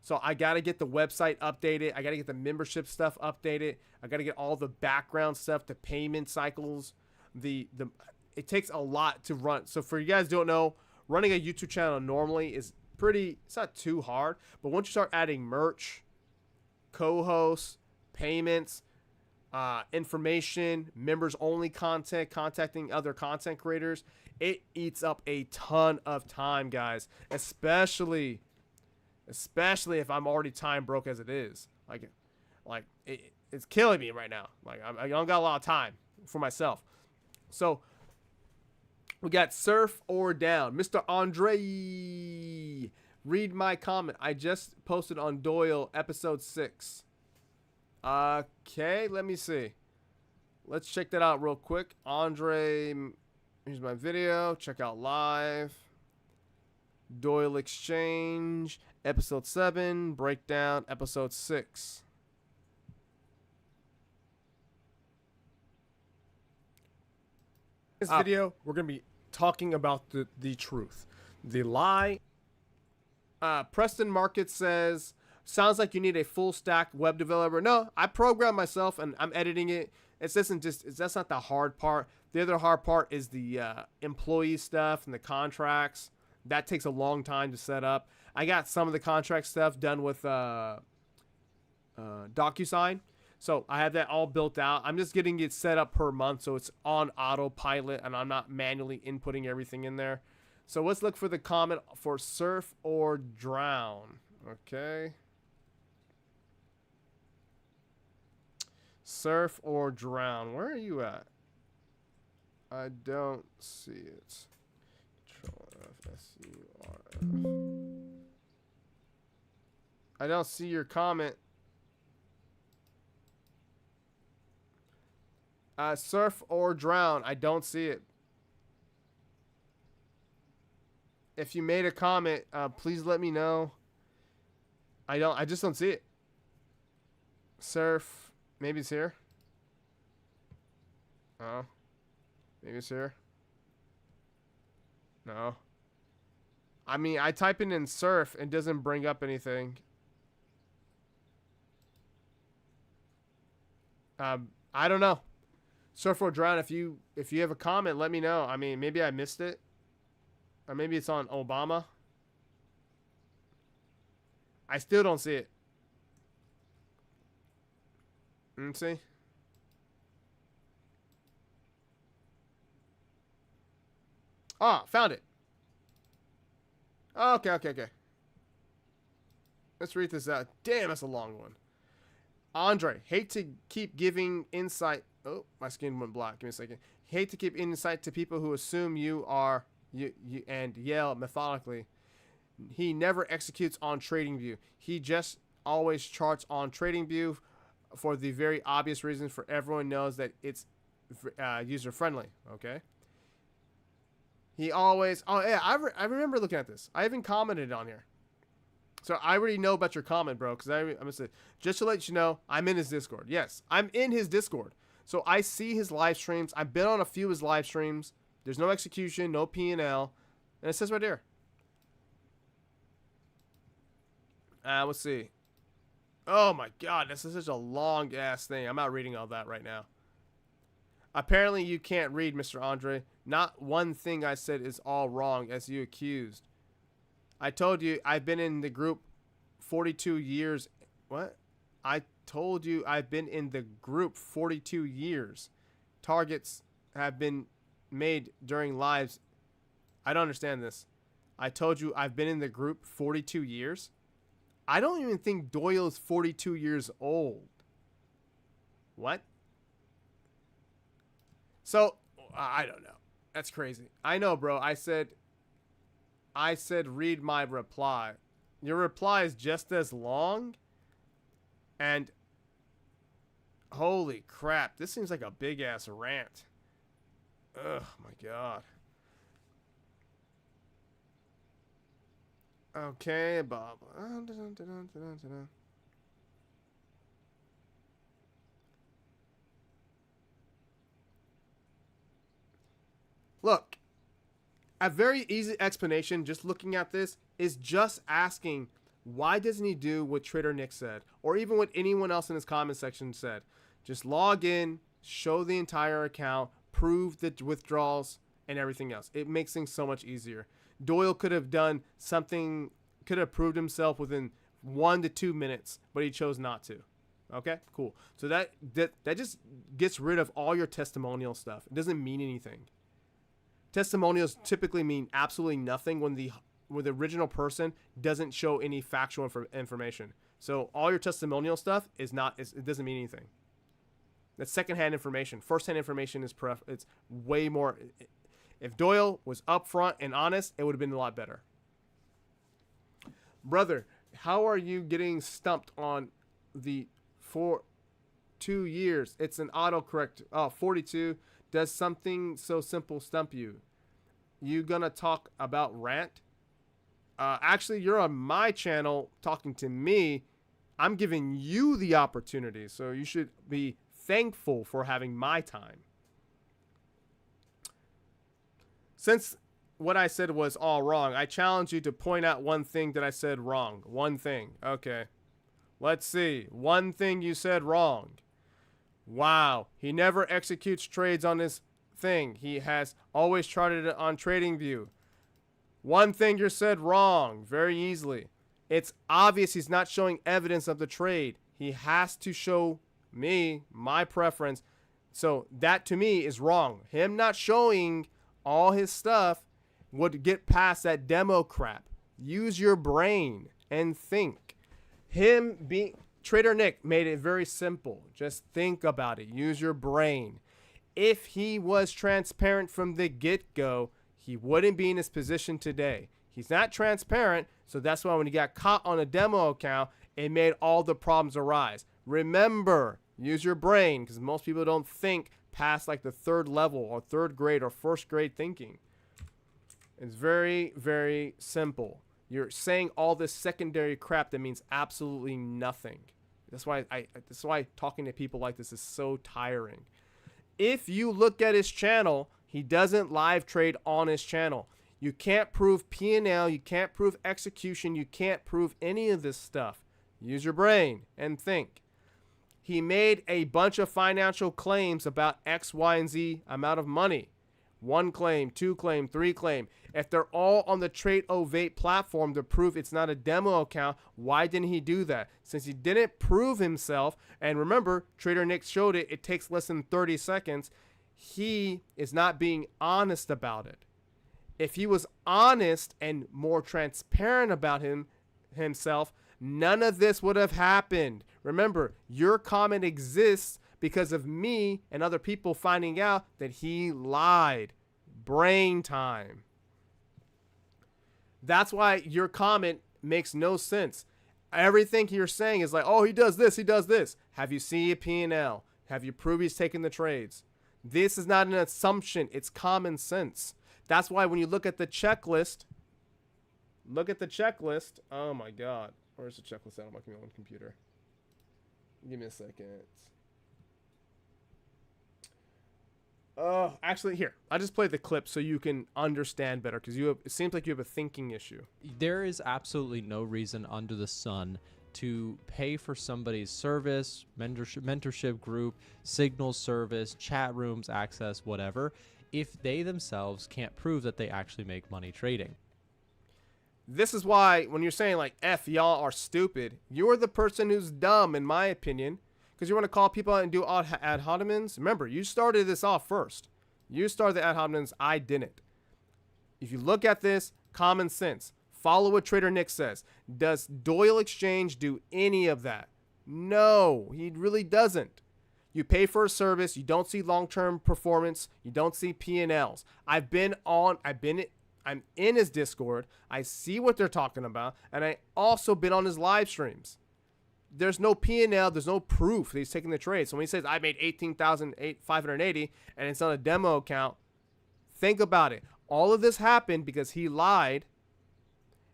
So I got to get the website updated. I got to get the membership stuff updated. I got to get all the background stuff, the payment cycles. It takes a lot to run. So for you guys who don't know, running a YouTube channel normally is it's not too hard. But once you start adding merch, co-hosts, payments, information, members only content, contacting other content creators, it eats up a ton of time, guys, especially if I'm already time broke as it is. It's killing me right now. Like I don't got a lot of time for myself. So we got Surf or Down. Mr. Andre, read my comment. I just posted on Doyle episode 6. Okay, let me see. Let's check that out real quick. Andre, here's my video. Check out live. Doyle Exchange, episode 7. Breakdown, episode 6. This video, we're going to be talking about the truth. The lie. Preston Market says, sounds like you need a full stack web developer. No, I program myself and I'm editing it. That's not the hard part. The other hard part is the employee stuff and the contracts. That takes a long time to set up. I got some of the contract stuff done with DocuSign. So I have that all built out. I'm just getting it set up per month, so it's on autopilot and I'm not manually inputting everything in there. So let's look for the comment for Surf or Drown. Okay. Surf or Drown. Where are you at? I don't see it. Control F, S-U-R-F. I don't see your comment. Surf or Drown. I don't see it. If you made a comment, please let me know. I just don't see it. Surf. Maybe it's here. Oh. Maybe it's here. No. I mean, I type in surf and it doesn't bring up anything. I don't know. Surf or Drown, if you have a comment, let me know. I mean, maybe I missed it. Or maybe it's on Obama. I still don't see it. Let's see. Ah, found it. Okay. Let's read this out. Damn, that's a long one. Andre, hate to keep giving insight. Oh, my skin went black. Give me a second. Hate to keep insight to people who assume you are you and yell methodically. He never executes on TradingView. He just always charts on TradingView for the very obvious reason for everyone knows that it's user friendly. Okay. He always. Oh yeah, I remember looking at this. I even commented on here. So I already know about your comment, bro. Because I'm gonna say, just to let you know, I'm in his Discord. Yes, I'm in his Discord. So I see his live streams. I've been on a few of his live streams. There's no execution, no P&L, and it says right there. Let's see. Oh my God, this is such a long ass thing. I'm not reading all that right now. Apparently you can't read, Mr. Andre. Not one thing I said is all wrong, as you accused. I told you I've been in the group 42 years. What? I told you I've been in the group 42 years. Targets have been made during lives. I don't understand this. I told you I've been in the group 42 years. I don't even think Doyle is 42 years old. What? So, I don't know. That's crazy. I know, bro. I said read my reply. Your reply is just as long. And holy crap, this seems like a big ass rant. Ugh, my God. Okay, Bob. Look, a very easy explanation, just looking at this, is just asking, why doesn't he do what Trader Nick said? Or even what anyone else in his comment section said. Just log in, show the entire account, prove the withdrawals, and everything else. It makes things so much easier. Doyle could have done something, could have proved himself within 1 to 2 minutes, but he chose not to. Okay, cool. So that just gets rid of all your testimonial stuff. It doesn't mean anything. Testimonials typically mean absolutely nothing when the original person doesn't show any factual information. So all your testimonial stuff is not, it doesn't mean anything. That's secondhand information. Firsthand information is it's way more. If Doyle was upfront and honest, it would have been a lot better. Brother, how are you getting stumped on the 2 years? It's an autocorrect. Oh, 42. Does something so simple stump you? You gonna talk about rant? Actually, you're on my channel talking to me. I'm giving you the opportunity, so you should be thankful for having my time. Since what I said was all wrong, I challenge you to point out one thing that I said wrong. One thing. Okay. Let's see. One thing you said wrong. Wow. He never executes trades on his thing. He has always charted it on TradingView. One thing you said wrong very easily. It's obvious he's not showing evidence of the trade. He has to show me my preference. So that to me is wrong. Him not showing all his stuff would get past that demo crap. Use your brain and think. Trader Nick made it very simple. Just think about it. Use your brain. If he was transparent from the get-go, he wouldn't be in his position today. He's not transparent, so that's why when he got caught on a demo account, it made all the problems arise. Remember, use your brain, because most people don't think past like the third level or third grade or first grade thinking. It's very, very simple. You're saying all this secondary crap that means absolutely nothing. That's why talking to people like this is so tiring. If you look at his channel, he doesn't live trade on his channel. You can't prove P&L, you can't prove execution, you can't prove any of this stuff. Use your brain and think. He made a bunch of financial claims about X, Y, and Z amount of money. 1 claim, 2 claim, 3 claim. If they're all on the Trade-O-Vate platform to prove it's not a demo account, why didn't he do that? Since he didn't prove himself, and remember, Trader Nick showed it, it takes less than 30 seconds, he is not being honest about it. If he was honest and more transparent about himself, none of this would have happened. Remember, your comment exists because of me and other people finding out that he lied. Brain time. That's why your comment makes no sense. Everything you're saying is like, oh, he does this, he does this. Have you seen a P&L? Have you proved he's taking the trades? This is not an assumption. It's common sense. That's why when you look at the checklist, oh my God. Where's the checklist at on my own computer? Give me a second. Actually, here. I just played the clip so you can understand better because it seems like you have a thinking issue. There is absolutely no reason under the sun to pay for somebody's service, mentorship group, signal service, chat rooms, access, whatever, if they themselves can't prove that they actually make money trading. This is why when you're saying like, F, y'all are stupid, you're the person who's dumb, in my opinion. Because you want to call people out and do ad hominems. Remember, you started this off first. You started the ad hominems. I didn't. If you look at this, common sense. Follow what Trader Nick says. Does Doyle Exchange do any of that? No, he really doesn't. You pay for a service, you don't see long-term performance, you don't see P&Ls. I'm in his Discord. I see what they're talking about, and I also been on his live streams. There's no P&L, there's no proof that he's taking the trade. So when he says I made 18,580 and it's on a demo account, think about it. All of this happened because he lied,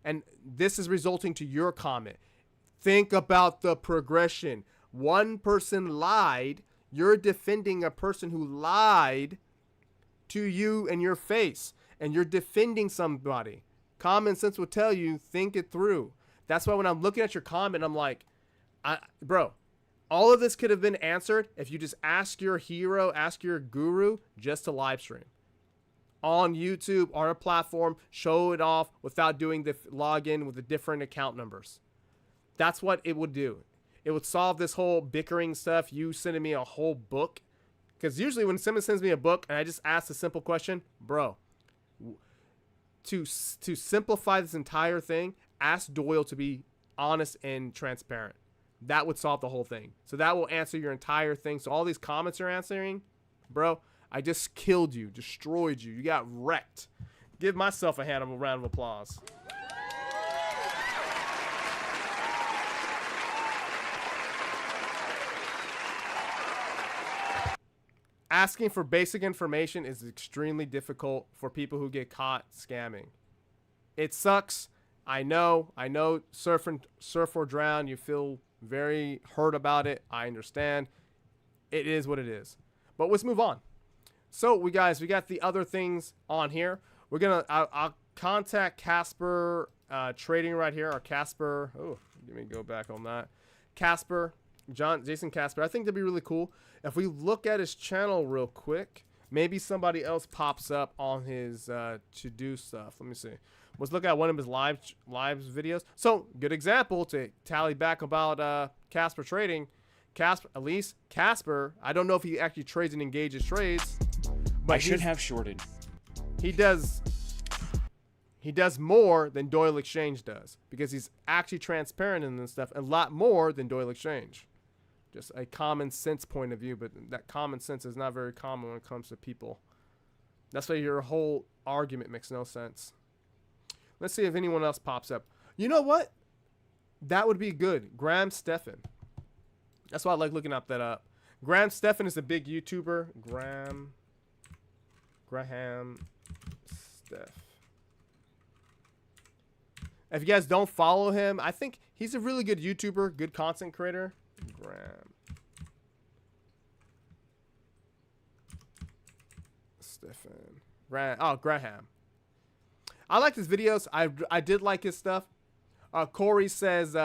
and this is resulting to your comment. Think about the progression. One person lied. You're defending a person who lied to you in your face, and you're defending somebody. Common sense will tell you, think it through. That's why when I'm looking at your comment, I'm like, bro, all of this could have been answered if you just ask your hero, ask your guru just to live stream on YouTube or a platform, show it off without doing the login with the different account numbers. That's what it would do. It would solve this whole bickering stuff. You sending me a whole book. Because usually when someone sends me a book and I just ask a simple question, bro, to simplify this entire thing, ask Doyle to be honest and transparent. That would solve the whole thing. So that will answer your entire thing. So all these comments you're answering, bro, I just killed you, destroyed you. You got wrecked. Give myself a round of applause. Asking for basic information is extremely difficult for people who get caught scamming. It sucks. I know. Surf or drown. You feel very hurt about it. I understand. It is what it is. But let's move on. So we got the other things on here. I'll contact Casper Trading right here, or Casper. Oh, let me go back on that. Jason Casper. I think that'd be really cool. If we look at his channel real quick, maybe somebody else pops up on his to-do stuff. Let me see. Let's look at one of his live videos. So, good example to tally back about Casper Trading. Casper, I don't know if he actually trades and engages trades, but I should have shorted. He does more than Doyle Exchange does, because he's actually transparent in this stuff, a lot more than Doyle Exchange. Just a common sense point of view, but that common sense is not very common when it comes to people. That's why your whole argument makes no sense. Let's see if anyone else pops up. You know what? That would be good. Graham Stephan. That's why I like looking up that up. Graham Stephan is a big YouTuber. Graham Steph. If you guys don't follow him, I think he's a really good YouTuber, good content creator. Graham Stephan. Graham. I like his videos. I did like his stuff. Corey says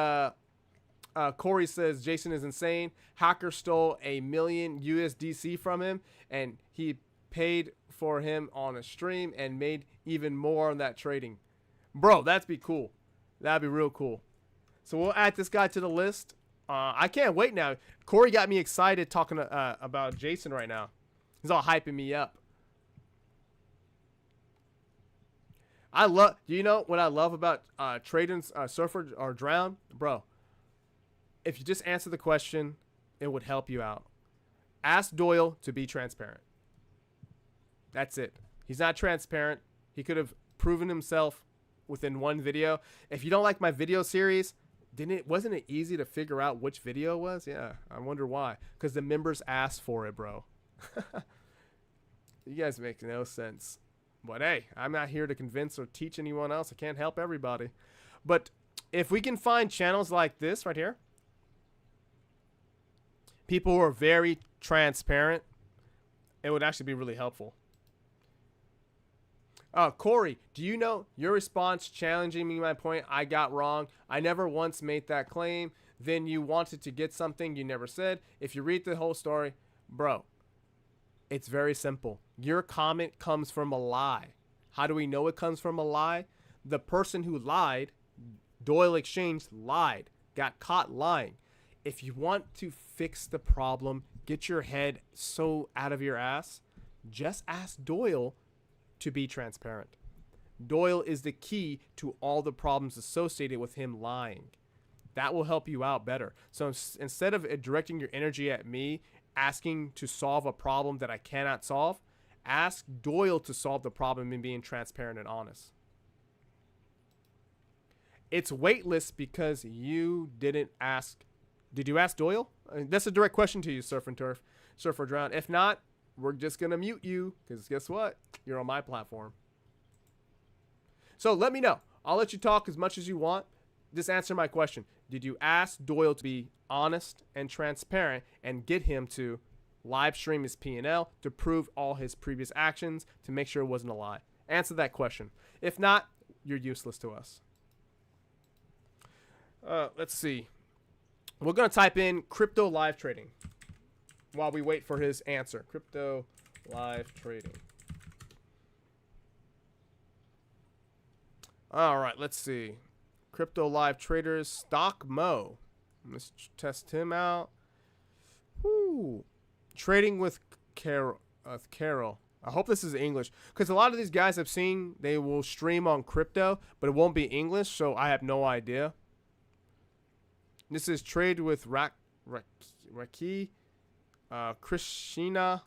Jason is insane. Hacker stole $1 million USDC from him, and he paid for him on a stream and made even more on that trading. Bro, that'd be cool. That'd be real cool. So we'll add this guy to the list. I can't wait now. Corey got me excited talking about Jason right now. He's all hyping me up. You know what I love about trading Surfer or Drown? Bro, if you just answer the question, it would help you out. Ask Doyle to be transparent. That's it. He's not transparent. He could have proven himself within one video. If you don't like my video series, wasn't it easy to figure out which video it was? Yeah, I wonder why. Because the members asked for it, bro. You guys make no sense. But hey, I'm not here to convince or teach anyone else. I can't help everybody. But if we can find channels like this right here, people who are very transparent, it would actually be really helpful. Corey, do you know your response challenging me my point I got wrong? I never once made that claim. Then you wanted to get something you never said. If you read the whole story, bro, it's very simple. Your comment comes from a lie. How do we know it comes from a lie? The person who lied, Doyle Exchange, lied, got caught lying. If you want to fix the problem, get your head so out of your ass, just ask Doyle to be transparent. Doyle is the key to all the problems associated with him lying. That will help you out better. So instead of directing your energy at me, asking to solve a problem that I cannot solve, ask Doyle to solve the problem and being transparent and honest. It's weightless because you didn't ask. Did you ask Doyle? That's a direct question to you, Surf and Turf, Surf or Drown. If not, we're just going to mute you because guess what? You're on my platform. So let me know. I'll let you talk as much as you want. Just answer my question. Did you ask Doyle to be honest and transparent and get him to live stream his P&L to prove all his previous actions to make sure it wasn't a lie? Answer that question. If not, you're useless to us. Let's see. We're going to type in crypto live trading while we wait for his answer. Crypto live trading. All right, let's see. Crypto live traders, Stock Mo. Let's test him out. Woo. Trading with Carol. I hope this is English because a lot of these guys I've seen, they will stream on crypto, but it won't be English, so I have no idea. This is Trade with Raki, Krishna.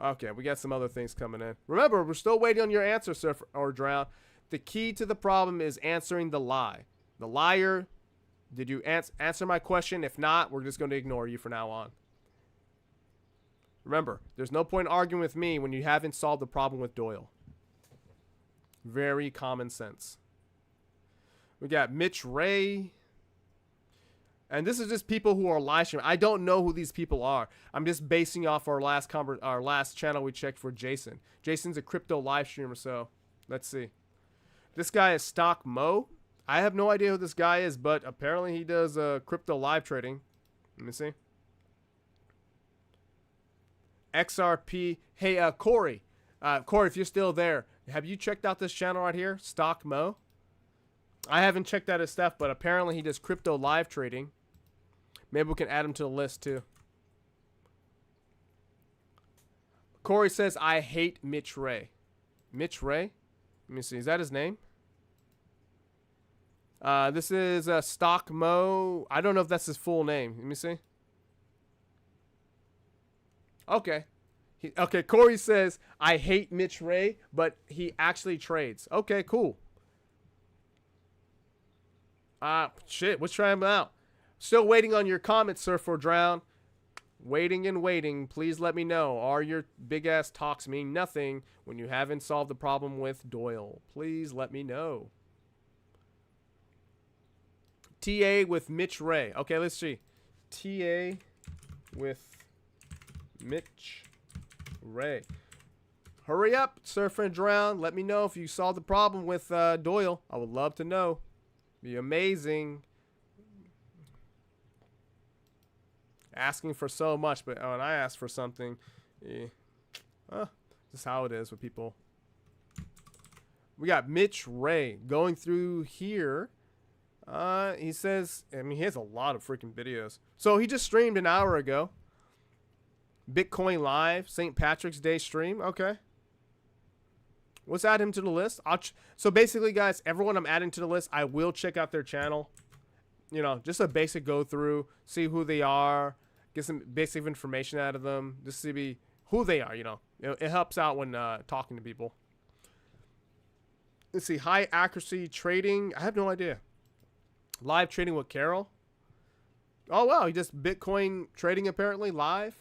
Okay, we got some other things coming in. Remember, we're still waiting on your answer, Surf or Drown. The key to the problem is answering the lie. The liar, did you answer my question? If not, we're just going to ignore you from now on. Remember, there's no point arguing with me when you haven't solved the problem with Doyle. Very common sense. We got Mitch Ray. And this is just people who are live streaming. I don't know who these people are. I'm just basing off our last channel we checked for Jason. Jason's a crypto live streamer, so let's see. This guy is Stock Mo. I have no idea who this guy is, but apparently he does crypto live trading. Let me see. XRP. Hey, Corey. Corey, if you're still there, have you checked out this channel right here? Stock Mo. I haven't checked out his stuff, but apparently he does crypto live trading. Maybe we can add him to the list too. Corey says, I hate Mitch Ray. Mitch Ray? Let me see. Is that his name? This is Stock Mo. I don't know if that's his full name. Let me see. Okay. Okay, Corey says, I hate Mitch Ray, but he actually trades. Okay, cool. Shit, let's try him out. Still waiting on your comments, Surf or Drown. Waiting and waiting. Please let me know. Are your big ass talks mean nothing when you haven't solved the problem with Doyle? Please let me know. TA with Mitch Ray. Okay, let's see. TA with Mitch Ray. Hurry up, Surf and Drown. Let me know if you solved the problem with Doyle. I would love to know. Be amazing. Asking for so much, but when I ask for something, this is how it is with people. We got Mitch Ray going through here. He says, I mean, he has a lot of freaking videos. So he just streamed an hour ago. Bitcoin Live, St. Patrick's Day stream. Okay. Let's add him to the list. So basically, guys, everyone I'm adding to the list, I will check out their channel. You know, just a basic go through, see who they are, get some basic information out of them, just to be who they are, you know. It helps out when talking to people. Let's see, high accuracy trading. I have no idea. Live trading with Carol. Oh, wow, he does Bitcoin trading apparently live.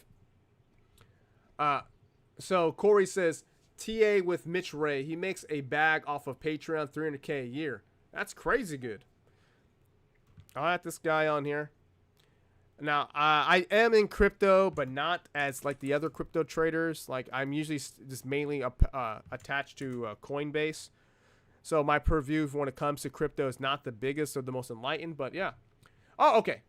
So Corey says, TA with Mitch Ray. He makes a bag off of Patreon, $300K a year. That's crazy good. I'll add this guy on here. Now, I am in crypto, but not as like the other crypto traders. Like I'm usually just mainly attached to Coinbase. So my purview when it comes to crypto is not the biggest or the most enlightened, but yeah. Oh, okay.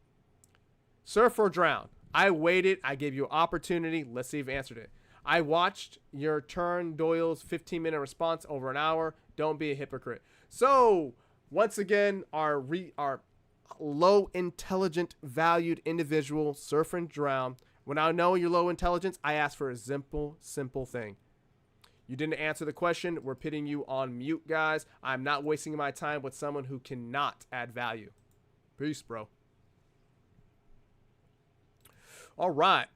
Surf or Drown. I waited. I gave you an opportunity. Let's see if you answered it. I watched your turn Doyle's 15-minute response over an hour. Don't be a hypocrite. So once again, our low intelligent valued individual, Surf and Drown. When I know you're low intelligence, I ask for a simple thing. You didn't answer the question. We're putting you on mute, guys. I'm not wasting my time with someone who cannot add value. Peace, bro. All right.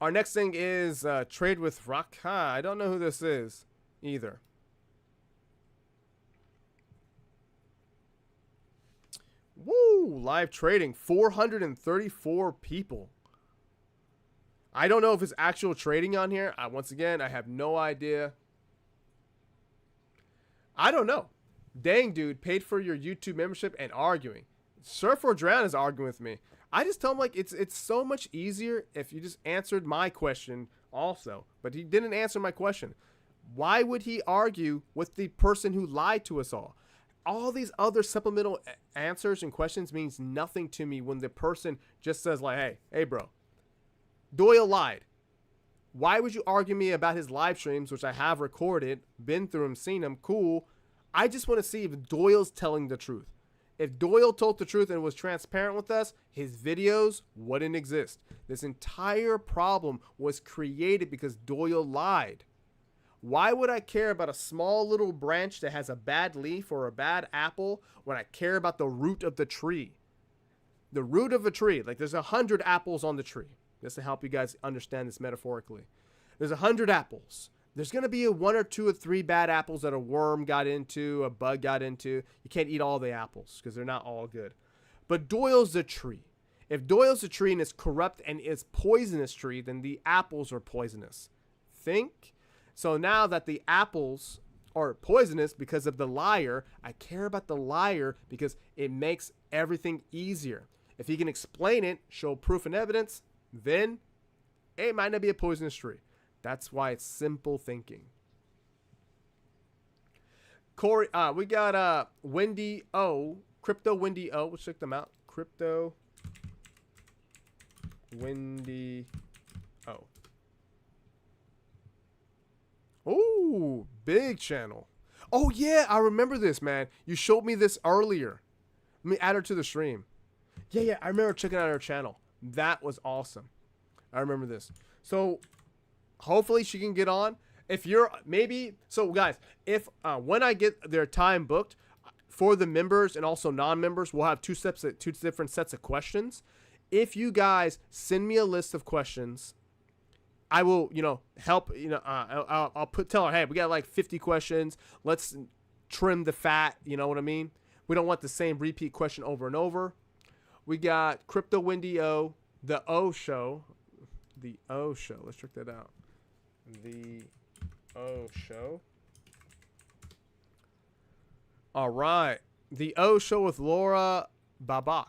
Our next thing is trade with Rakha. I don't know who this is either. Woo! Live trading. 434 people. I don't know if it's actual trading on here. Once again, I have no idea. I don't know. Dang, dude. Paid for your YouTube membership and arguing. Surf or Drown is arguing with me. I just tell him, like, it's so much easier if you just answered my question also. But he didn't answer my question. Why would he argue with the person who lied to us all? All these other supplemental answers and questions means nothing to me when the person just says, like, hey, bro, Doyle lied. Why would you argue me about his live streams, which I have recorded, been through them, seen them, cool. I just want to see if Doyle's telling the truth. If Doyle told the truth and was transparent with us, his videos wouldn't exist. This entire problem was created because Doyle lied. Why would I care about a small little branch that has a bad leaf or a bad apple when I care about the root of the tree? The root of a tree, like there's 100 apples on the tree. Just to help you guys understand this metaphorically. There's 100 apples. There's going to be one or two or three bad apples that a worm got into, a bug got into. You can't eat all the apples because they're not all good. But Doyle's a tree. If Doyle's a tree and is corrupt and is poisonous tree, then the apples are poisonous. Think? So now that the apples are poisonous because of the liar, I care about the liar because it makes everything easier. If he can explain it, show proof and evidence, then it might not be a poisonous tree. That's why it's simple thinking. Corey, we got Wendy O, Crypto Wendy O. Let's check them out. Crypto Wendy O. Oh, big channel. Oh yeah, I remember this, man. You showed me this earlier. Let me add her to the stream. Yeah, I remember checking out her channel. That was awesome. I remember this. So hopefully she can get on. If you're maybe, so guys, if when I get their time booked for the members and also non-members, we'll have two different sets of questions. If you guys send me a list of questions, I will, help, I'll tell her, hey, we got like 50 questions. Let's trim the fat. You know what I mean? We don't want the same repeat question over and over. We got Crypto Wendy O, the O Show. The O Show. Let's check that out. The O Show. All right. The O Show with Laura Babak.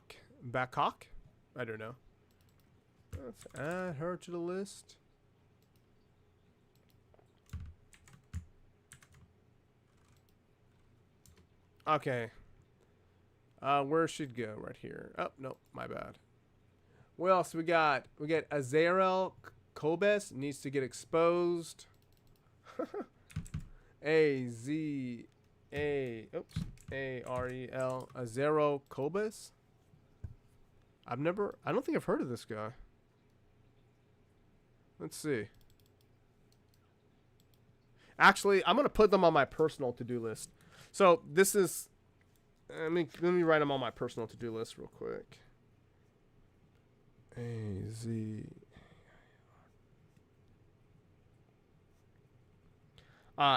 I don't know. Let's add her to the list. Okay. Where should go? Right here. Oh, no, my bad. What else we got? We got Azarel Kobes needs to get exposed. A-Z-A, oops, A-R-E-L, Azarel Kobes. I don't think I've heard of this guy. Let's see. Actually, I'm going to put them on my personal to-do list. So this is, let me write them on my personal to-do list real quick. A-Z.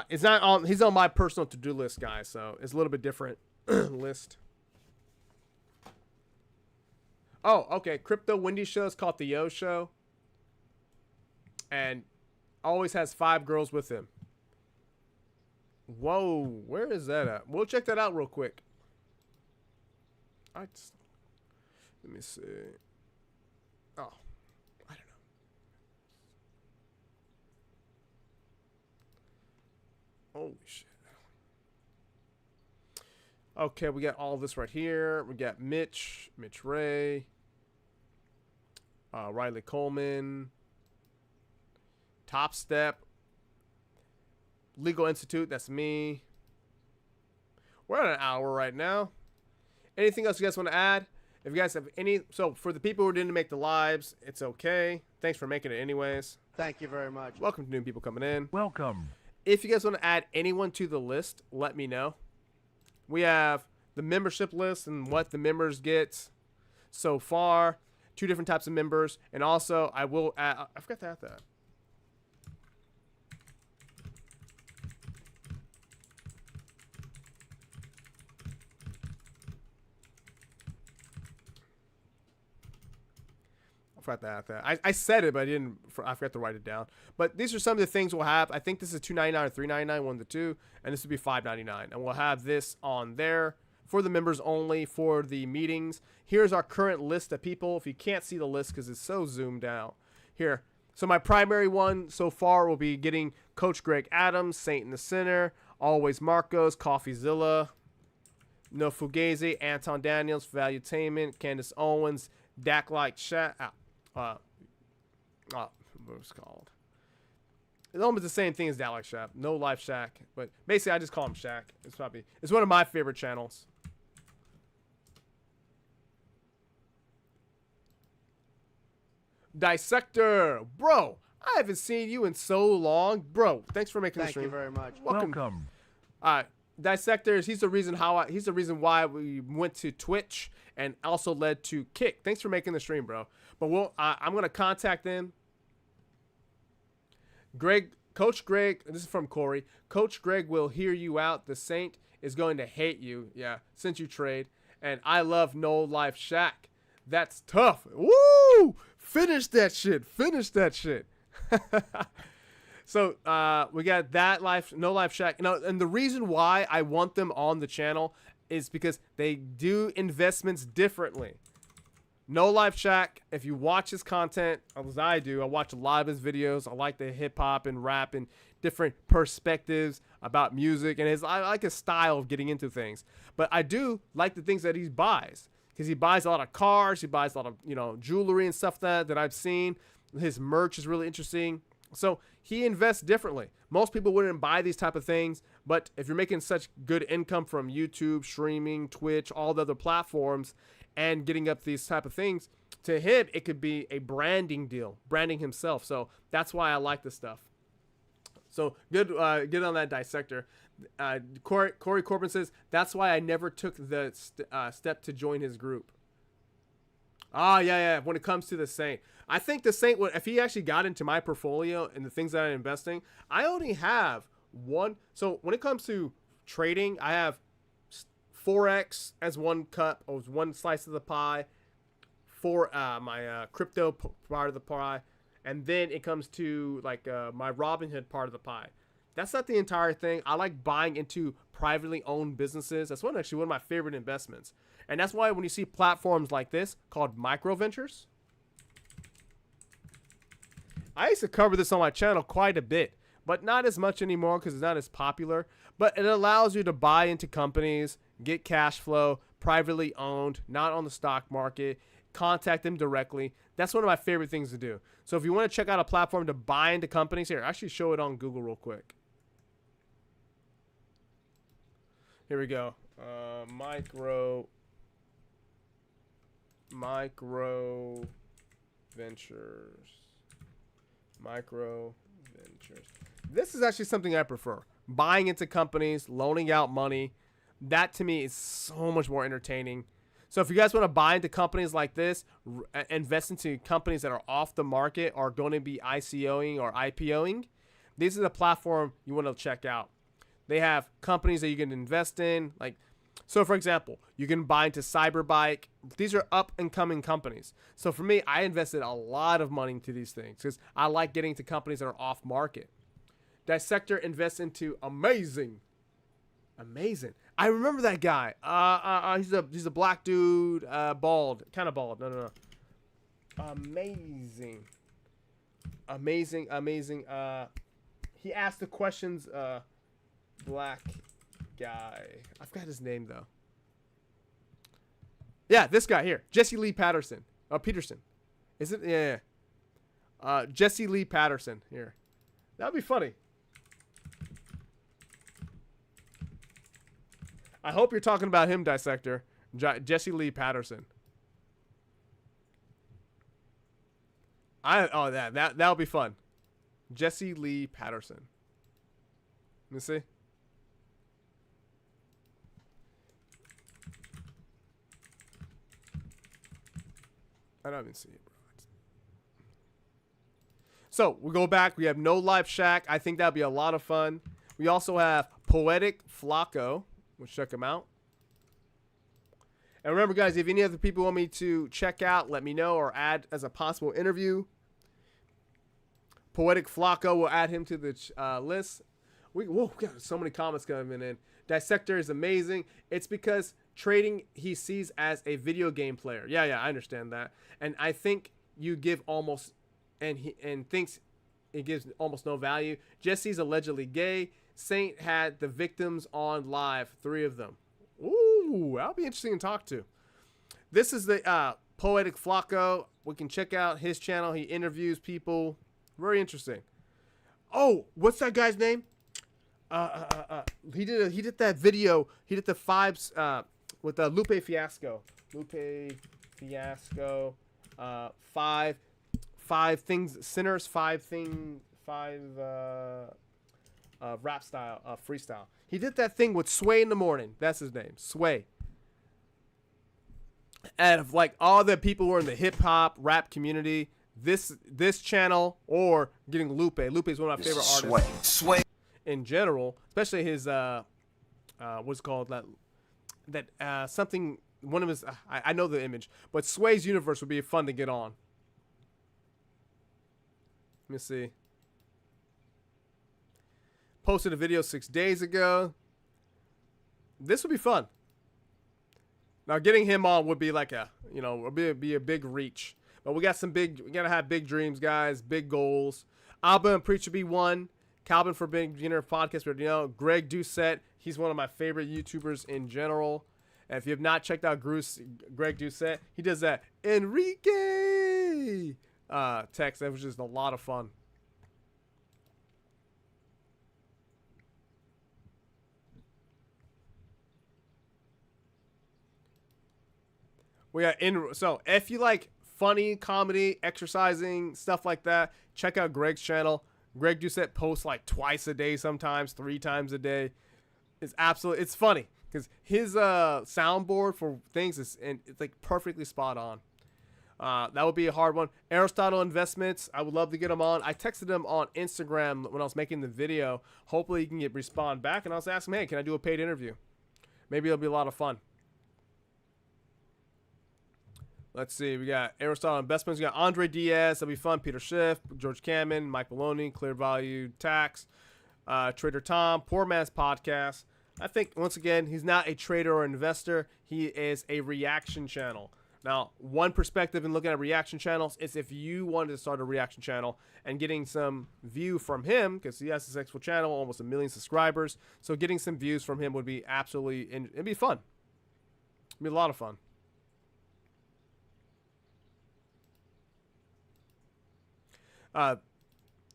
It's not on, he's on my personal to-do list, guys, so it's a little bit different list. Oh, okay. Crypto Wendy Show is called the Yo Show. And always has 5 girls with him. Whoa, where is that at? We'll check that out real quick. Let me see. Oh, I don't know. Holy shit. Okay, we got all this right here. We got Mitch Ray, Riley Coleman, Top Step, Legal Institute, that's me. We're at an hour right now. Anything else you guys want to add? If you guys have any, so for the people who didn't make the lives, it's okay. Thanks for making it anyways. Thank you very much. Welcome to new people coming in. Welcome. If you guys want to add anyone to the list, let me know. We have the membership list and what the members get so far. 2 different types of members. And also, I will add, I forgot to add that. I forgot to add that. I said it, but I forgot to write it down. But these are some of the things we'll have. I think this is $2.99 or $3.99, one of the two, and this would be $5.99. And we'll have this on there for the members only for the meetings. Here's our current list of people. If you can't see the list because it's so zoomed out. Here. So my primary one so far will be getting Coach Greg Adams, Saint in the Center, Always Marcos, Coffeezilla, No Fugazi, Anton Daniels, Valuetainment, Candace Owens, Dak Like Shaq. What was it called? It's almost the same thing as Dak Like Shaq. No Life Shaq, but basically I just call him Shaq. It's one of my favorite channels. Dissector, bro. I haven't seen you in so long, bro. Thanks for making the Thank stream. you very much. Welcome. Dissectors, he's the reason why we went to Twitch and also led to Kick. Thanks for making the stream, bro. But I'm gonna contact them. Coach Greg, this is from Corey. Coach Greg will hear you out. The Saint is going to hate you. Yeah, since you trade. And I love No Life Shaq. That's tough. Woo! Finish that shit. Finish that shit. So we got that No Life Shaq. And the reason why I want them on the channel is because they do investments differently. No Life Shaq, if you watch his content, as I do, I watch a lot of his videos. I like the hip hop and rap and different perspectives about music, and I like his style of getting into things. But I do like the things that he buys, because he buys a lot of cars, he buys a lot of jewelry and stuff that I've seen. His merch is really interesting. So he invests differently. Most people wouldn't buy these type of things, but if you're making such good income from YouTube, streaming, Twitch, all the other platforms, and getting up these type of things, to him, it could be a branding deal, branding himself. So that's why I like this stuff. So good, get on that Dissector. Corey Corbin says, that's why I never took the step to join his group. Yeah. When it comes to the Saint, I think the Saint would, if he actually got into my portfolio and the things that I'm investing, I only have one. So when it comes to trading, I have Forex as one cup, or one slice of the pie for my crypto part of the pie, and then it comes to like my Robinhood part of the pie. That's not the entire thing. I like buying into privately owned businesses. That's actually one of my favorite investments, and that's why when you see platforms like this called micro ventures, I used to cover this on my channel quite a bit, but not as much anymore because it's not as popular. But it allows you to buy into companies, get cash flow, privately owned, not on the stock market, contact them directly. That's one of my favorite things to do. So if you want to check out a platform to buy into companies, here, actually show it on Google real quick. Here we go. Micro ventures. Micro ventures. This is actually something I prefer. Buying into companies, loaning out money. That to me is so much more entertaining. So if you guys want to buy into companies like this, invest into companies that are off the market or going to be ICOing or IPOing, this is a platform you want to check out. They have companies that you can invest in. So for example, you can buy into Cyberbike. These are up and coming companies. So for me, I invested a lot of money into these things because I like getting to companies that are off market. Dissector invests into Amazing. I remember that guy. He's a black dude, bald, kind of bald. No. Amazing. He asked the questions. Black guy. I forgot his name though. Yeah, this guy here, Jesse Lee Patterson. Peterson. Is it? Yeah. Jesse Lee Patterson here. That'd be funny. I hope you're talking about him, Dissector. Jesse Lee Patterson. That'll be fun. Jesse Lee Patterson. Let me see. I don't even see it, bro. So we go back. We have No Life Shack. I think that'll be a lot of fun. We also have Poetic Flacco. We'll check him out. And remember, guys, if any other people want me to check out, let me know or add as a possible interview. Poetic Flacco, will add him to the list. We got so many comments coming in. Dissector is amazing. It's because trading he sees as a video game player. Yeah, I understand that. And I think you give almost, and thinks it gives almost no value. Jesse's allegedly gay. Saint had the victims on live, 3 of them. Ooh, that'll be interesting to talk to. This is the Poetic Flacco. We can check out his channel. He interviews people. Very interesting. Oh, what's that guy's name? He did that video. He did the 5s with Lupe Fiasco. Lupe Fiasco. 5 things, sinners. 5 rap style, freestyle. He did that thing with Sway in the morning. That's his name, Sway. And of like all the people who are in the hip hop rap community, this channel or getting Lupe. Lupe is one of my favorite artists. Sway. In general, especially his what's it called that something. One of his I know the image, but Sway's universe would be fun to get on. Let me see. Posted a video 6 days ago. This would be fun. Now getting him on would be like would be a big reach. But we gotta have big dreams, guys, big goals. Alba and Preacher be one. Calvin for Beginner Podcast, Greg Doucette, he's one of my favorite YouTubers in general. And if you have not checked out Greg Doucette, he does that Enrique text. That was just a lot of fun. So if you like funny comedy, exercising, stuff like that, check out Greg's channel. Greg Doucette posts like twice a day, sometimes 3 times a day. It's funny because his soundboard for things it's like perfectly spot on. That would be a hard one. Aristotle Investments, I would love to get him on. I texted him on Instagram when I was making the video. Hopefully he can respond back, and I was asking him, hey, can I do a paid interview? Maybe it'll be a lot of fun. Let's see. We got Aristotle Investments. We got Andre Diaz. That'll be fun. Peter Schiff, George Kamen, Mike Maloney, Clear Value Tax, Trader Tom, Poor Man's Podcast. I think, once again, he's not a trader or investor. He is a reaction channel. Now, one perspective in looking at reaction channels is if you wanted to start a reaction channel and getting some view from him, because he has a successful channel, almost 1 million subscribers. So getting some views from him would be it'd be fun. It'd be a lot of fun.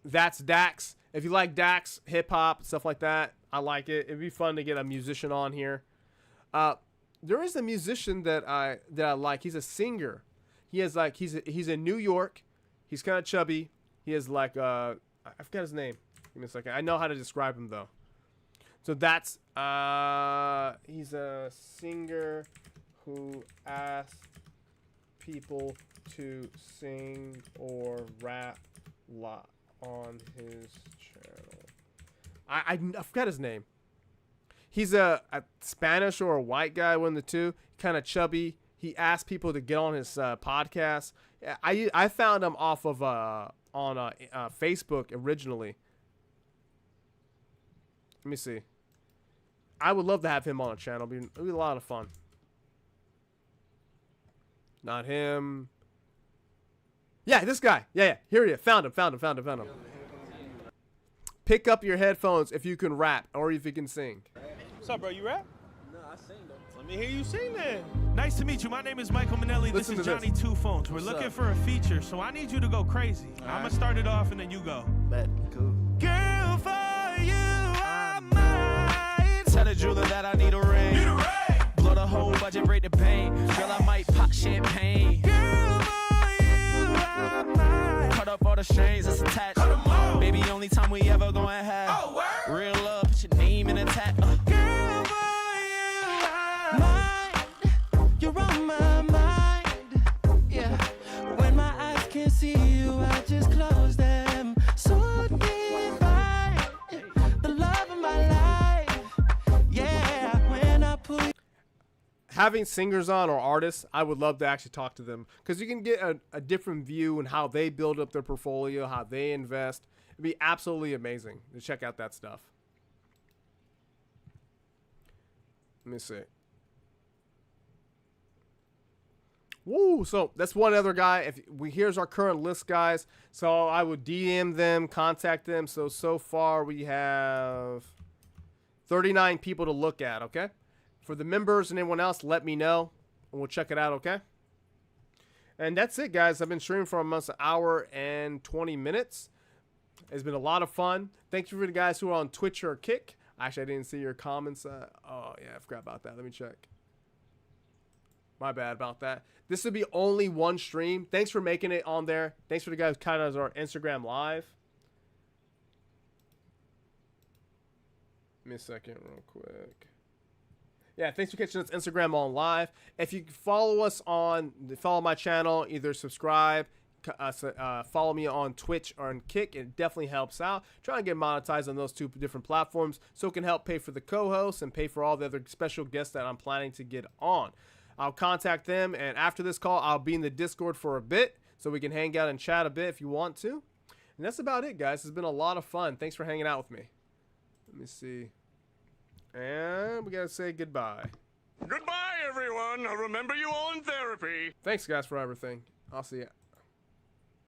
That's Dax. If you like Dax, hip hop, stuff like that, I like it. It'd be fun to get a musician on here. There is a musician that I like. He's a singer. He's in New York. He's kind of chubby. He is like I forgot his name. Give me a second. I know how to describe him though. So that's he's a singer who asks people to sing or rap on his channel. I forgot his name. He's a Spanish or a white guy, one of the two. Kind of chubby. He asked people to get on his podcast. I found him off of on Facebook originally. Let me see. I would love to have him on a channel. It'd be a lot of fun. Not him. Yeah, this guy. Yeah. Here he is. Found him. Pick up your headphones if you can rap or if you can sing. What's up, bro? You rap? No, I sing though. Let me hear you sing then. Nice to meet you. My name is Michael Manelli. This is Johnny Two Phones. We're looking for a feature, so I need you to go crazy. I'm gonna start it off and then you go. Bet. Cool. Girl, for you, I might tell the jeweler that I need a ring. Blow the whole budget, break the pain. Girl, I might pop champagne. Girl, for you, Cut up all the strings that's attached. Baby, only time we ever gonna have real love. Put your name in a tat. Girl, boy, you're on my mind. Yeah. When my eyes can't see you, I just close them. So divine, the love of my life. Yeah. When I pull you. Having singers on or artists, I would love to actually talk to them because you can get a different view and how they build up their portfolio, how they invest. It'd be absolutely amazing to check out that stuff. Let me see. Woo! So that's one other guy. Here's our current list, guys. So I would DM them, contact them. So far we have 39 people to look at. Okay. For the members and anyone else, let me know, and we'll check it out, okay? And that's it, guys. I've been streaming for almost an hour and 20 minutes. It's been a lot of fun. Thank you for the guys who are on Twitch or Kick. Actually, I didn't see your comments. Oh, yeah, I forgot about that. Let me check. My bad about that. This would be only one stream. Thanks for making it on there. Thanks for the guys who kind of our Instagram live. Give me a second real quick. Yeah, thanks for catching us Instagram on live. If you follow my channel, either subscribe, follow me on Twitch or on Kick. It definitely helps out. Trying to get monetized on those two different platforms so it can help pay for the co-hosts and pay for all the other special guests that I'm planning to get on. I'll contact them, and after this call, I'll be in the Discord for a bit so we can hang out and chat a bit if you want to. And that's about it, guys. It's been a lot of fun. Thanks for hanging out with me. Let me see. And we gotta say goodbye. Goodbye, everyone. I'll remember you all in therapy. Thanks, guys, for everything. I'll see ya.